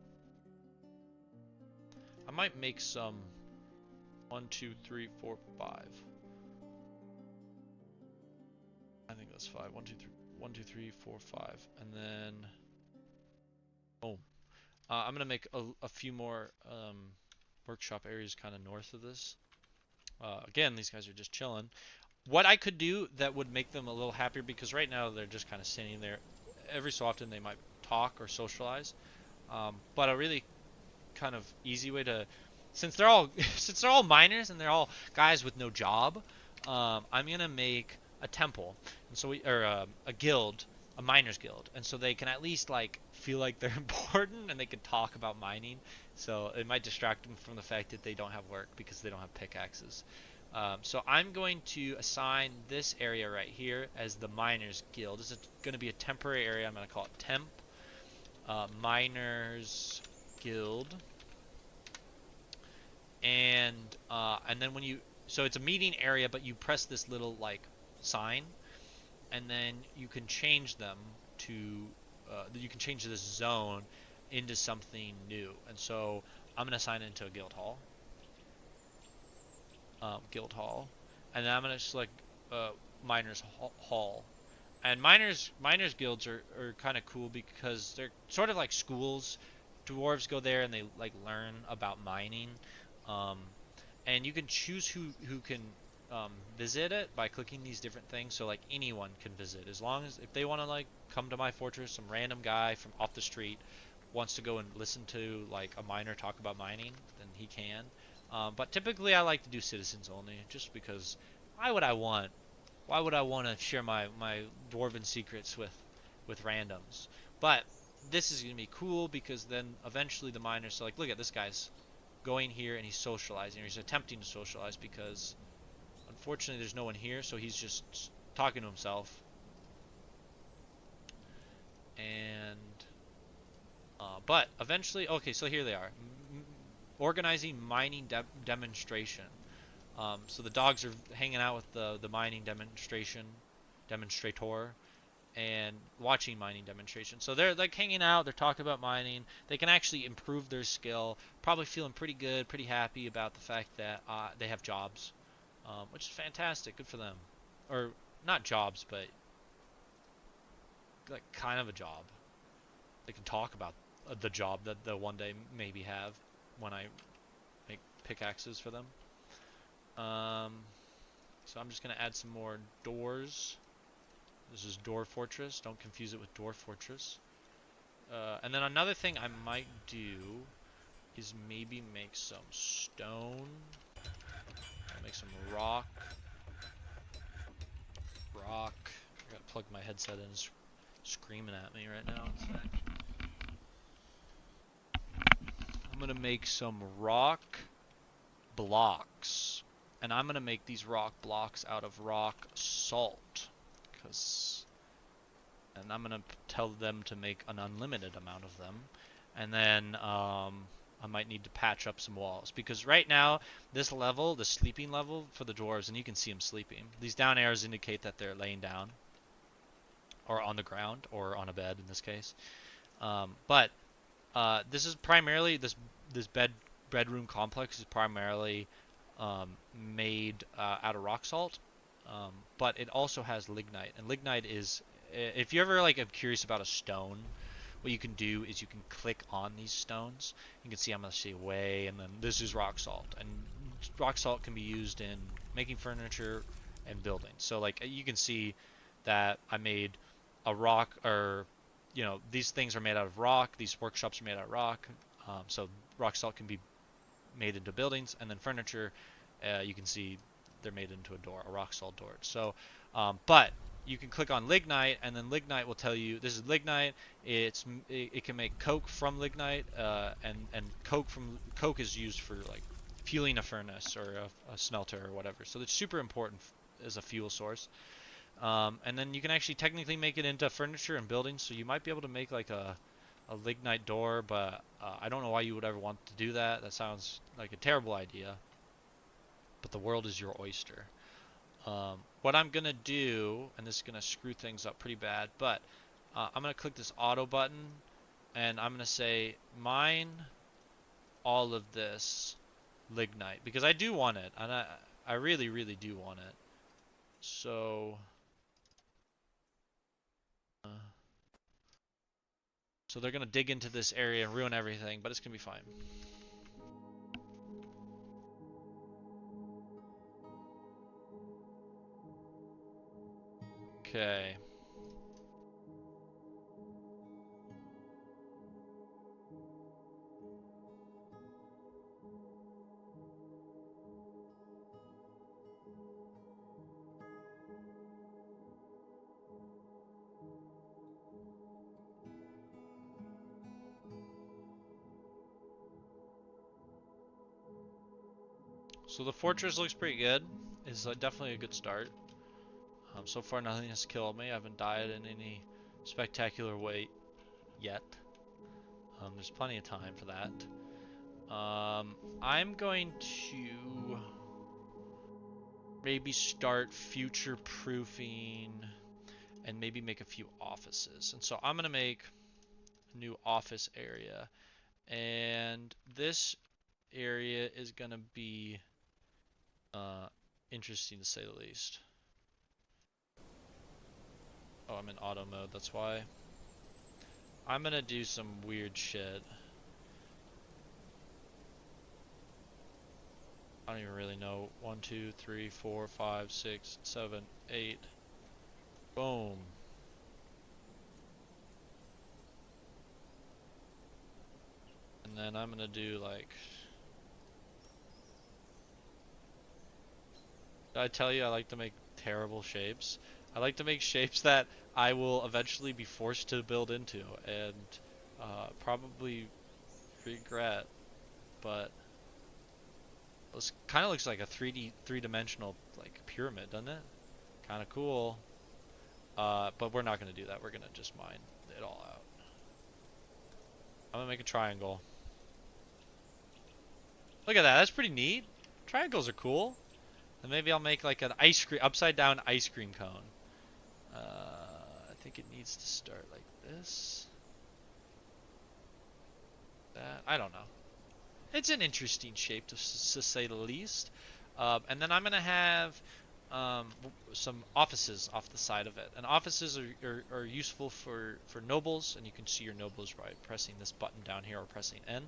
Speaker 1: I might make some 1, 2, 3, 4, 5. I think that's 5. 1, 2, 3, 1, 2, 3, 4, 5, and then boom. I'm gonna make a few more workshop areas kind of north of this. Again, these guys are just chilling. What I could do that would make them a little happier, because right now they're just kind of sitting there. Every so often they might talk or socialize, but a really kind of easy way to, since they're all miners and they're all guys with no job, I'm gonna make a temple, and so a guild, a miners guild, and so they can at least like feel like they're important and they can talk about mining. So it might distract them from the fact that they don't have work because they don't have pickaxes. So I'm going to assign this area right here as the miners guild. This is going to be a temporary area. I'm going to call it temp miners guild. And then when you so it's a meeting area, but you press this little like sign, and then you can change them to you can change this zone into something new. And so I'm gonna sign into a guild hall, and then I'm gonna select miners hall. And miners guilds are kind of cool because they're sort of like schools. Dwarves go there and they like learn about mining, um, and you can choose who can visit it by clicking these different things. So like anyone can visit, as long as if they want to like come to my fortress, some random guy from off the street wants to go and listen to like a miner talk about mining, then he can. But typically I like to do citizens only, just because why would I want why would I want to share my dwarven secrets with randoms? But this is gonna be cool because then eventually the miners are like, look at this guy's going here and he's socializing, or he's attempting to socialize, because unfortunately there's no one here, so he's just talking to himself. And but eventually, okay, so here they are, organizing mining demonstration. So the dogs are hanging out with the mining demonstrator, and watching mining demonstration. So they're like hanging out, they're talking about mining. They can actually improve their skill. Probably feeling pretty good, pretty happy about the fact that they have jobs, which is fantastic. Good for them. Or not jobs, but like kind of a job. They can talk about the job that they'll one day maybe have when I make pickaxes for them. Um, so I'm just gonna add some more doors. This is Dwarf Fortress. Don't confuse it with Dwarf Fortress. And then another thing I might do is maybe make some stone. I'll make some rock. Rock. I gotta plug my headset in. It's screaming at me right now. I'm gonna make some rock blocks. And I'm gonna make these rock blocks out of rock salt. And I'm gonna tell them to make an unlimited amount of them, and then I might need to patch up some walls, because right now this level, the sleeping level for the dwarves, and you can see them sleeping. These down arrows indicate that they're laying down, or on the ground, or on a bed in this case. But this is primarily this bedroom complex is primarily made out of rock salt. But it also has lignite, and lignite is, if you ever like are curious about a stone, what you can do is you can click on these stones. You can see I'm gonna say way, and then this is rock salt, and rock salt can be used in making furniture and buildings. So like you can see that I made a rock, or these things are made out of rock. These workshops are made out of rock. So rock salt can be made into buildings, and then furniture, you can see they're made into a door, a rock salt door. So, but you can click on lignite, and then lignite will tell you this is lignite. It can make coke from lignite, and coke is used for like fueling a furnace or a smelter or whatever. So it's super important as a fuel source. And then you can actually technically make it into furniture and buildings. So you might be able to make like a lignite door, but I don't know why you would ever want to do that. That sounds like a terrible idea. But the world is your oyster. What I'm gonna do, and this is gonna screw things up pretty bad, but I'm gonna click this auto button, and I'm gonna say mine all of this lignite, because I do want it, and I really, really do want it. So so they're gonna dig into this area and ruin everything, but it's gonna be fine. Okay. So the fortress looks pretty good. It's definitely a good start. So far nothing has killed me. I haven't died in any spectacular way yet. There's plenty of time for that. I'm going to maybe start future-proofing and maybe make a few offices. And so I'm gonna make a new office area, and this area is gonna be interesting to say the least. Oh, I'm in auto mode, that's why. I'm gonna do some weird shit. I don't even really know. 1, 2, 3, 4, 5, 6, 7, 8. Boom. And then I'm gonna do like... Did I tell you I like to make terrible shapes? I like to make shapes that I will eventually be forced to build into and probably regret, but this kind of looks like a 3D, 3-dimensional like pyramid, doesn't it? Kind of cool. But we're not gonna do that. We're gonna just mine it all out. I'm gonna make a triangle. Look at that. That's pretty neat. Triangles are cool. And maybe I'll make like an ice cream, upside down ice cream cone. I think it needs to start like this. That, I don't know. It's an interesting shape to say the least. And then I'm gonna have some offices off the side of it. And offices are useful for nobles, and you can see your nobles by pressing this button down here or pressing N.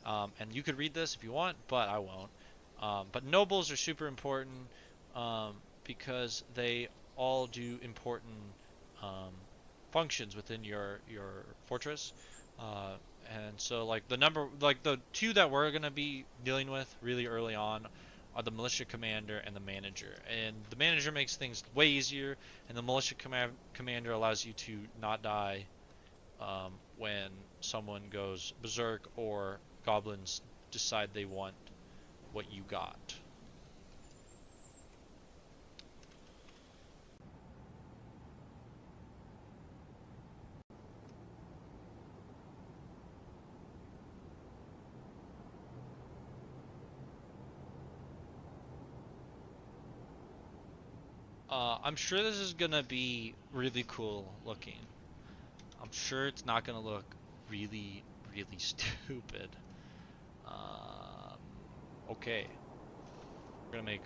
Speaker 1: And you could read this if you want, but I won't. But nobles are super important because they all do important functions within your fortress. And so like the two that we're gonna be dealing with really early on are the militia commander and the manager. And the manager makes things way easier, and the militia commander allows you to not die when someone goes berserk or goblins decide they want what you got. I'm sure this is gonna be really cool looking. I'm sure it's not gonna look really, really stupid. Um, okay. We're gonna make,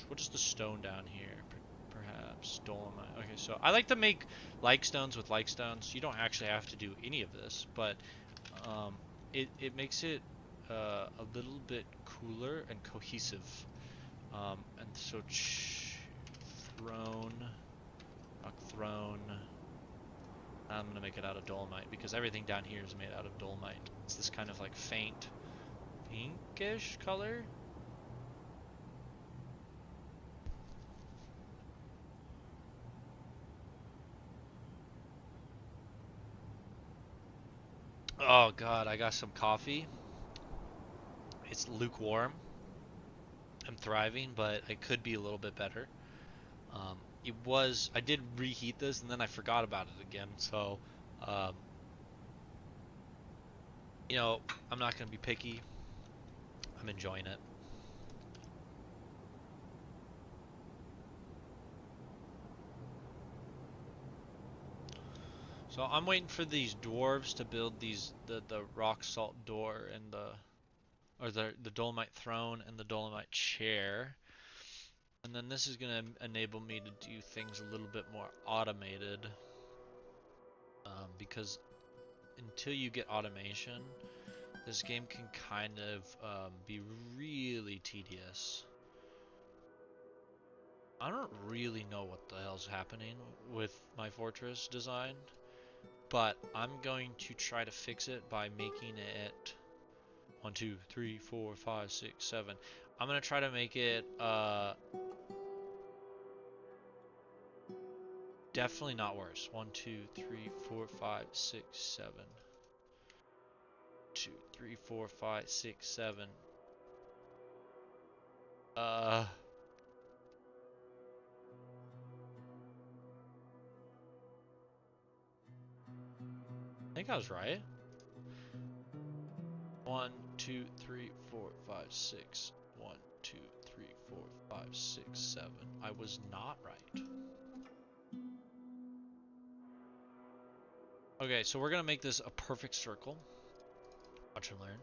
Speaker 1: what is the stone down here? Perhaps dolomite. Okay, so I like to make like stones with like stones. You don't actually have to do any of this, but it makes it a little bit cooler and cohesive. And so throne, rock throne. I'm gonna make it out of dolomite because everything down here is made out of dolomite. It's this kind of like faint pinkish color. Oh god, I got some coffee. It's lukewarm. I'm thriving, but it could be a little bit better. I did reheat this and then I forgot about it again, so, um, you know, I'm not going to be picky. I'm enjoying it. So I'm waiting for these dwarves to build the rock salt door and the dolomite throne and the dolomite chair. And then this is going to enable me to do things a little bit more automated. Because until you get automation, this game can kind of be really tedious. I don't really know what the hell's happening with my fortress design, but I'm going to try to fix it by making it 1, 2, 3, 4, 5, 6, 7. I'm gonna try to make it definitely not worse. 1, 2, 3, 4, 5, 6, 7. 2, 3, 4, 5, 6, 7. I think I was right. 1, 2, 3, 4, 5, 6, 1, 2, 3, 4, 5, 6, 7. I was not right. Okay, so we're gonna make this a perfect circle. Watch and learn.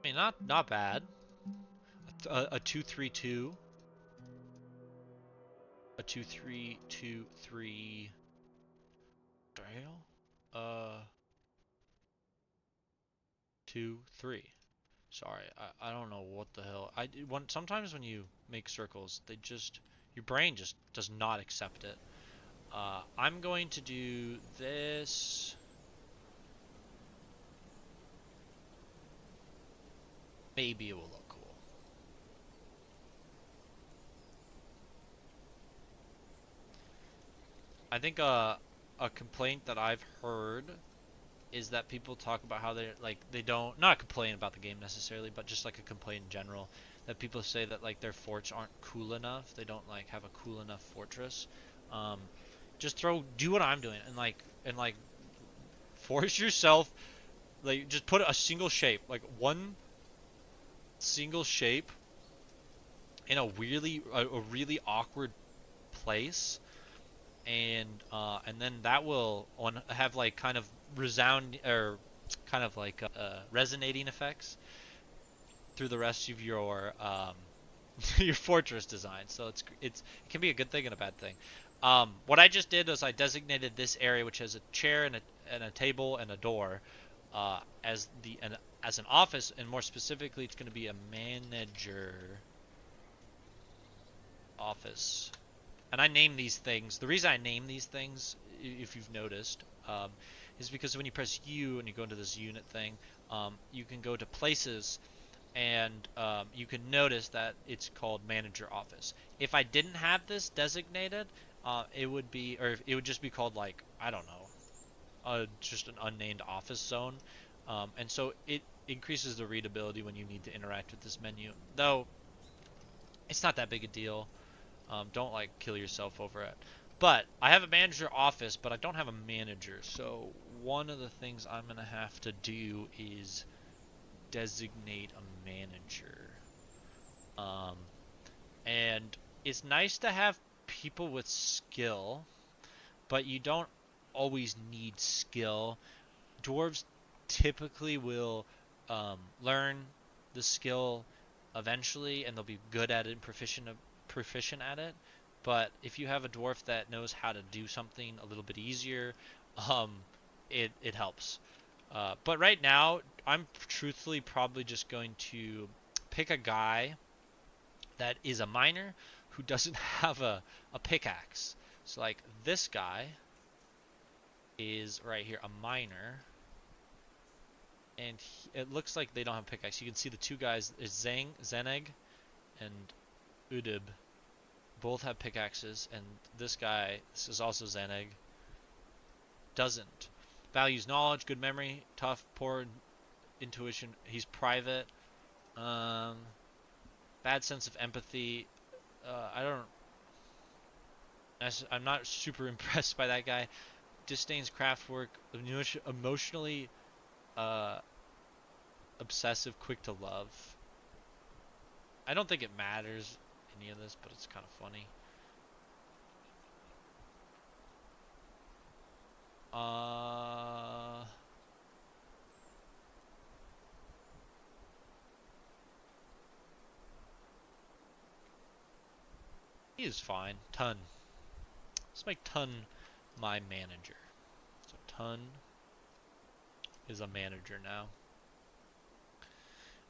Speaker 1: I mean, not bad. A 2, 3, 2. A 2, 3, 2, 3. Trail. 2, 3. Sorry, I don't know what the hell. Sometimes when you make circles, your brain just does not accept it. I'm going to do this. Maybe it will look cool. I think a complaint that I've heard is that people talk about how they don't, not complain about the game necessarily, but just like a complaint in general, that people say that like their forts aren't cool enough. They don't like have a cool enough fortress. Um, just do what I'm doing and like force yourself, like just put a single shape, like one single shape in a really awkward place, and then that will have like kind of resound or kind of like resonating effects through the rest of your your fortress design. So it can be a good thing and a bad thing. What I just did is I designated this area, which has a chair and a table and a door, as an office, and more specifically, it's going to be a manager office. And I name these things. The reason I name these things, if you've noticed, is because when you press U and you go into this unit thing, you can go to places, and you can notice that it's called manager office. If I didn't have this designated, it would just be called, like, I don't know, just an unnamed office zone. And so it increases the readability when you need to interact with this menu. Though it's not that big a deal. Don't like kill yourself over it. But I have a manager office, but I don't have a manager. So one of the things I'm gonna have to do is designate a manager. And it's nice to have people with skill, but you don't always need skill. Dwarves typically will learn the skill eventually, and they'll be good at it and proficient at it. But if you have a dwarf that knows how to do something a little bit easier, um, it helps. But right now, I'm truthfully probably just going to pick a guy that is a miner who doesn't have a pickaxe. So like this guy is right here, a miner, and it looks like they don't have a pickaxe. You can see the two guys is Zeneg and Udib. Both have pickaxes, and this is also Zeneg, doesn't. Values knowledge, good memory, tough, poor intuition. He's private. Bad sense of empathy. I'm not super impressed by that guy. Disdains craft work. Emotionally obsessive, quick to love. I don't think it matters any of this, but it's kind of funny. He is fine. Tun. Let's make Tun my manager. So Tun is a manager now.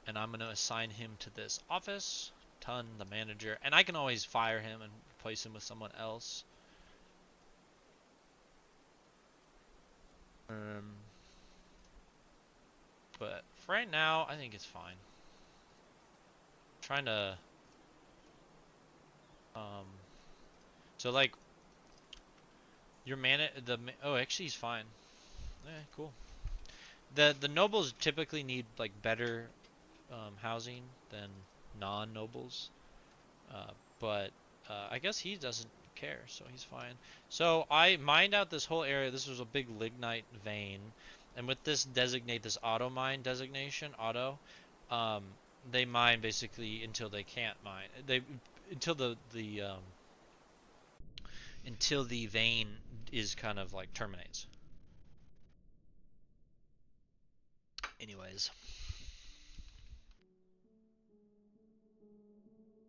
Speaker 1: And I'm going to assign him to this office. Tun, the manager. And I can always fire him and replace him with someone else. But for right now, I think it's fine. I'm trying to... So like... Oh, actually he's fine. Cool. The nobles typically need like better housing than non-nobles. But I guess he doesn't care, so he's fine. So I mined out this whole area. This was a big lignite vein, And with this designate, this auto mine designation, auto, um, they mine basically until they can't mine. They until until the vein is kind of like terminates. Anyways.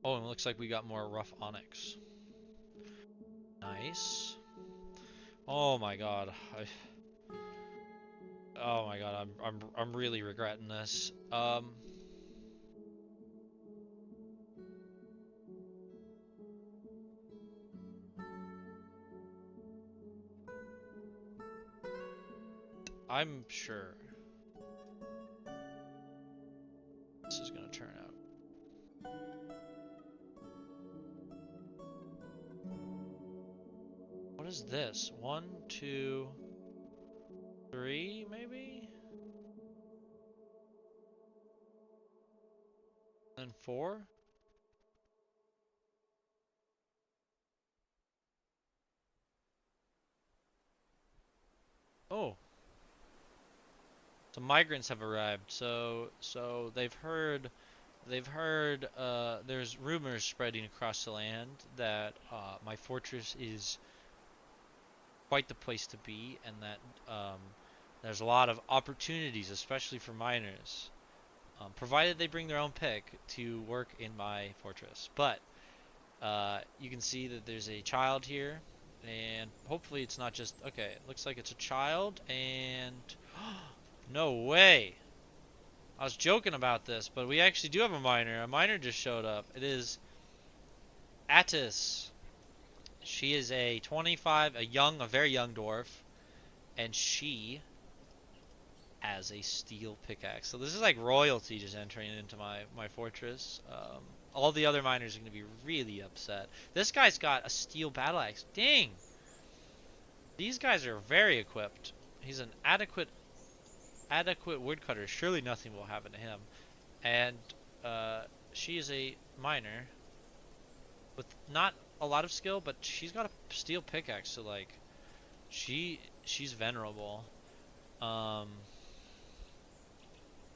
Speaker 1: Oh, and it looks like we got more rough onyx. Nice. Oh my god. Oh my god, I'm really regretting this. I'm sure this is gonna turn out. What is this? 1, 2, 3, maybe? And 4? Oh, the migrants have arrived. So they've heard there's rumors spreading across the land that my fortress is quite the place to be, and that there's a lot of opportunities, especially for miners, provided they bring their own pick to work in my fortress. But you can see that there's a child here, and hopefully it's not just okay. It looks like it's a child, and no way. I was joking about this, but we actually do have a miner. A miner just showed up. It is Attis. She is a 25, a very young dwarf, and she has a steel pickaxe. So this is like royalty just entering into my fortress. All the other miners are going to be really upset. This guy's got a steel battle axe. Dang! These guys are very equipped. He's an adequate woodcutter. Surely nothing will happen to him. And uh, she is a miner with not a lot of skill, but she's got a steel pickaxe. So like, she's venerable. Um,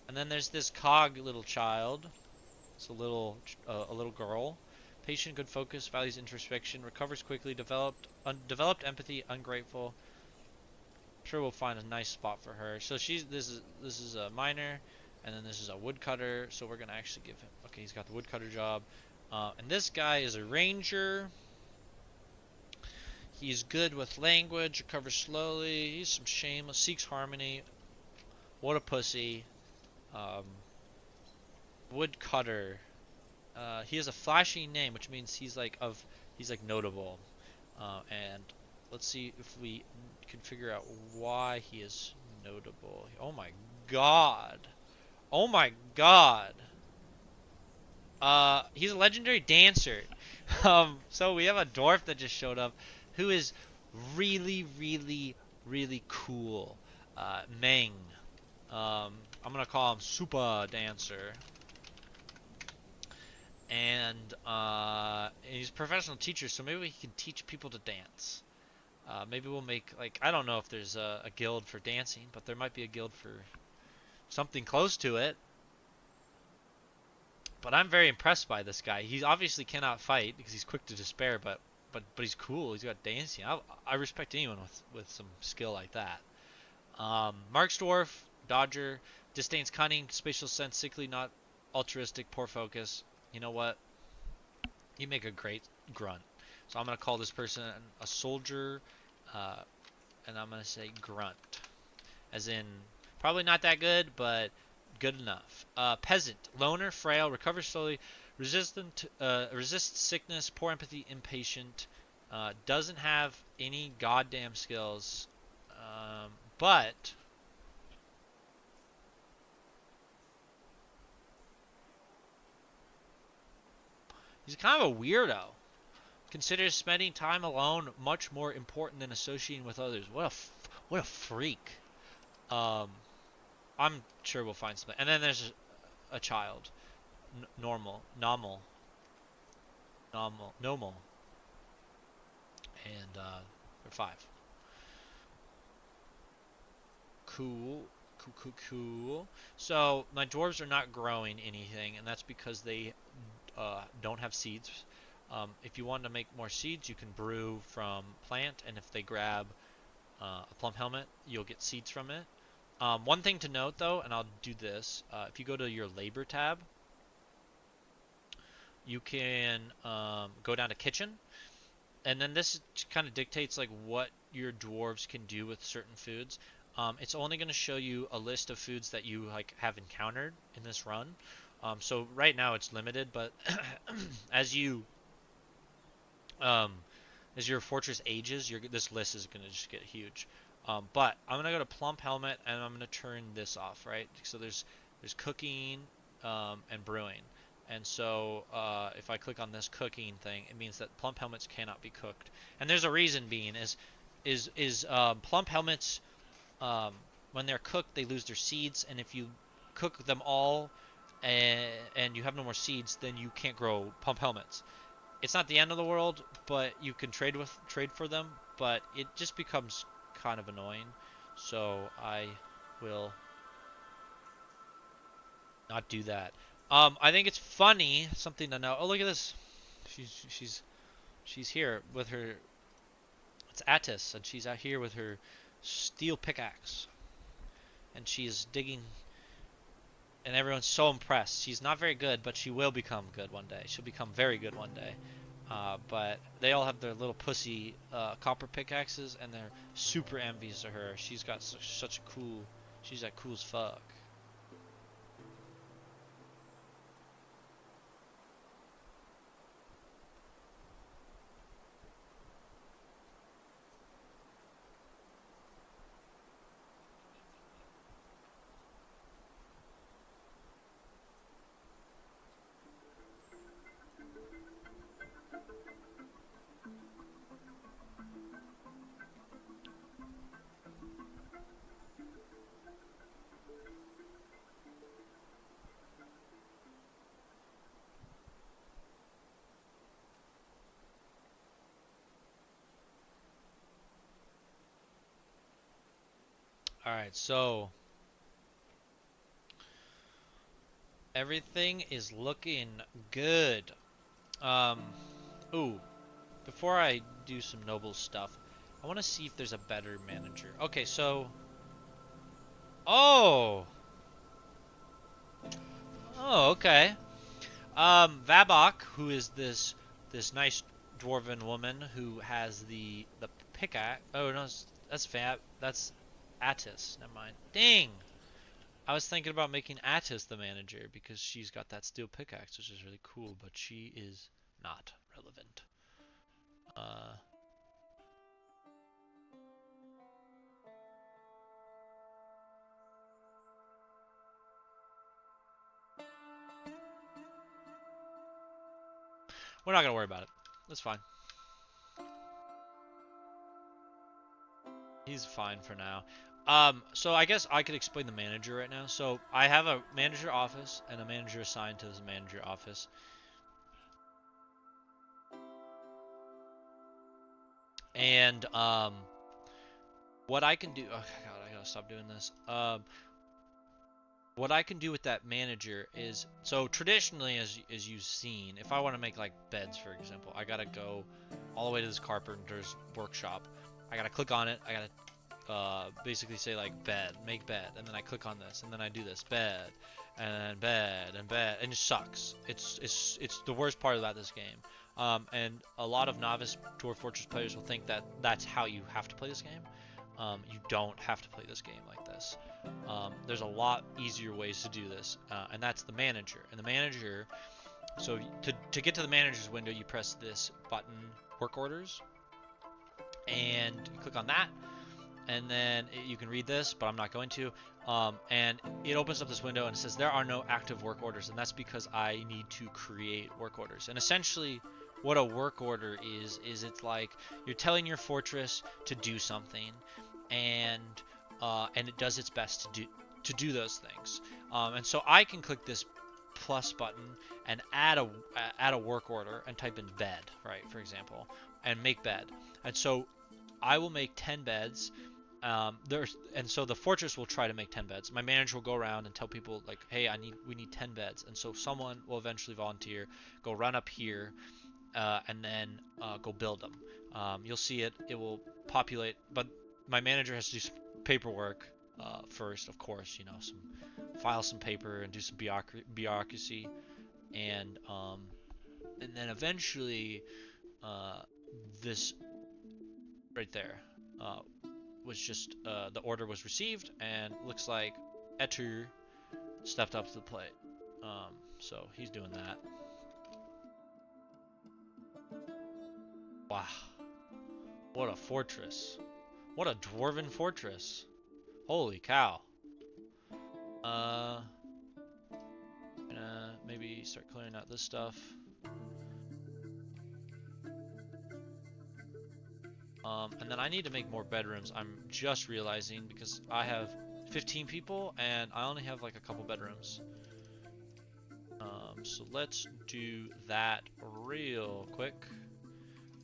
Speaker 1: and then there's this cog little child. It's a little girl. Patient, good focus, values introspection, recovers quickly, developed empathy, ungrateful. Sure, we'll find a nice spot for her. So this is a miner, and then this is a woodcutter. So we're gonna actually give him. Okay, he's got the woodcutter job, and this guy is a ranger. He's good with language, recovers slowly. He's some shameless, seeks harmony. What a pussy. Um, woodcutter. He has a flashy name, which means he's like notable. And let's see if we can figure out why he is notable. Oh my god. Oh my god. He's a legendary dancer. So we have a dwarf that just showed up who is really cool. Meng. I'm gonna call him Super Dancer. And he's a professional teacher, so maybe he can teach people to dance. Maybe we'll make, like, I don't know if there's a guild for dancing, but there might be a guild for something close to it. But I'm very impressed by this guy. He obviously cannot fight because he's quick to despair, but he's cool. He's got dancing. I respect anyone with some skill like that. Mark's dwarf, dodger, disdains cunning, spatial sense, sickly, not altruistic, poor focus. You know what? You make a great grunt. So I'm going to call this person a soldier, uh, and I'm going to say grunt. As in, probably not that good, but good enough. Peasant, loner, frail, recovers slowly, resists sickness, poor empathy, impatient, doesn't have any goddamn skills, but he's kind of a weirdo. Considers spending time alone much more important than associating with others. What a freak. Um, I'm sure we'll find something. And then there's a child, normal, and they're 5. Cool. Cool, cool, cool. So my dwarves are not growing anything, and that's because they don't have seeds. If you want to make more seeds, you can brew from plant, and if they grab a plum helmet, you'll get seeds from it. One thing to note, though, and I'll do this, if you go to your labor tab, you can go down to kitchen, and then this kind of dictates like what your dwarves can do with certain foods. It's only going to show you a list of foods that you like have encountered in this run. So right now it's limited, but as you um, as your fortress ages, this list is going to just get huge. But I'm going to go to plump helmet and I'm going to turn this off, right? So there's cooking and brewing. And so if I click on this cooking thing, it means that plump helmets cannot be cooked. And there's a reason being is plump helmets when they're cooked they lose their seeds, and if you cook them all and you have no more seeds, then you can't grow plump helmets. It's not the end of the world, but you can trade for them, but it just becomes kind of annoying. So I will not do that. I think it's funny, something to know. Oh, look at this. She's here with her. It's Attis, and she's out here with her steel pickaxe, and she's digging. And everyone's so impressed. She's not very good, but she will become good one day. She'll become very good one day. But they all have their little pussy copper pickaxes, and they're super envious of her. She's got such a cool. She's like cool as fuck. All right, so everything is looking good. Um, ooh, before I do some noble stuff, I want to see if there's a better manager. Okay, so, oh, okay. Vabok, who is this nice dwarven woman who has the pickaxe. Oh no, that's Vab. That's Attis. Never mind. Dang. I was thinking about making Attis the manager because she's got that steel pickaxe, which is really cool, but she is not relevant. Uh, we're not gonna worry about it. That's fine. He's fine for now. So I guess I could explain the manager right now. So I have a manager office and a manager assigned to this manager office. And what I can do, oh god, I gotta stop doing this. What I can do with that manager is, so traditionally, as you've seen, if I want to make like beds, for example, I gotta go all the way to this carpenter's workshop. I gotta click on it. I gotta basically say like bed, make bed, and then I click on this, and then I do this bed, and bed, and bed, and it sucks. It's the worst part about this game. And a lot of novice Dwarf Fortress players will think that that's how you have to play this game. You don't have to play this game like this. There's a lot easier ways to do this, and that's the manager. And the manager, so to get to the manager's window, you press this button, work orders, and you click on that, and then you can read this, but I'm not going to. And it opens up this window and it says there are no active work orders, and that's because I need to create work orders. And essentially, what a work order is it's like you're telling your fortress to do something, and it does its best to do those things. And so I can click this plus button and add a work order and type in bed, right, for example, and make bed. And so I will make 10 beds, So the fortress will try to make 10 beds. My manager will go around and tell people like, hey, we need 10 beds, and so someone will eventually volunteer, go run up here, and then go build them. You'll see it will populate, but my manager has to do some paperwork first, of course, file some paper and do some bureaucracy, and then eventually uh, this right there uh, was just the order was received, and looks like Etur stepped up to the plate. So he's doing that. Wow, what a fortress! What a dwarven fortress! Holy cow! Uh, gonna maybe start clearing out this stuff. And then I need to make more bedrooms. I'm just realizing because I have 15 people and I only have like a couple bedrooms. So let's do that real quick.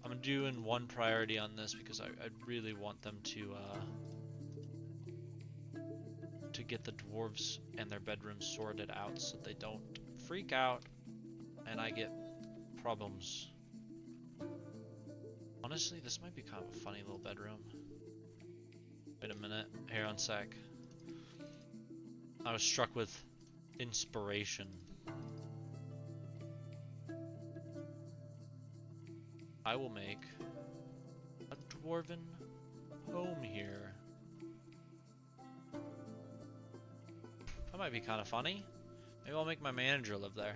Speaker 1: I'm doing one priority on this because I really want them to get the dwarves and their bedrooms sorted out so they don't freak out and I get problems. Honestly, this might be kind of a funny little bedroom. Wait a minute, here on sec. I was struck with inspiration. I will make a dwarven home here. That might be kind of funny. Maybe I'll make my manager live there.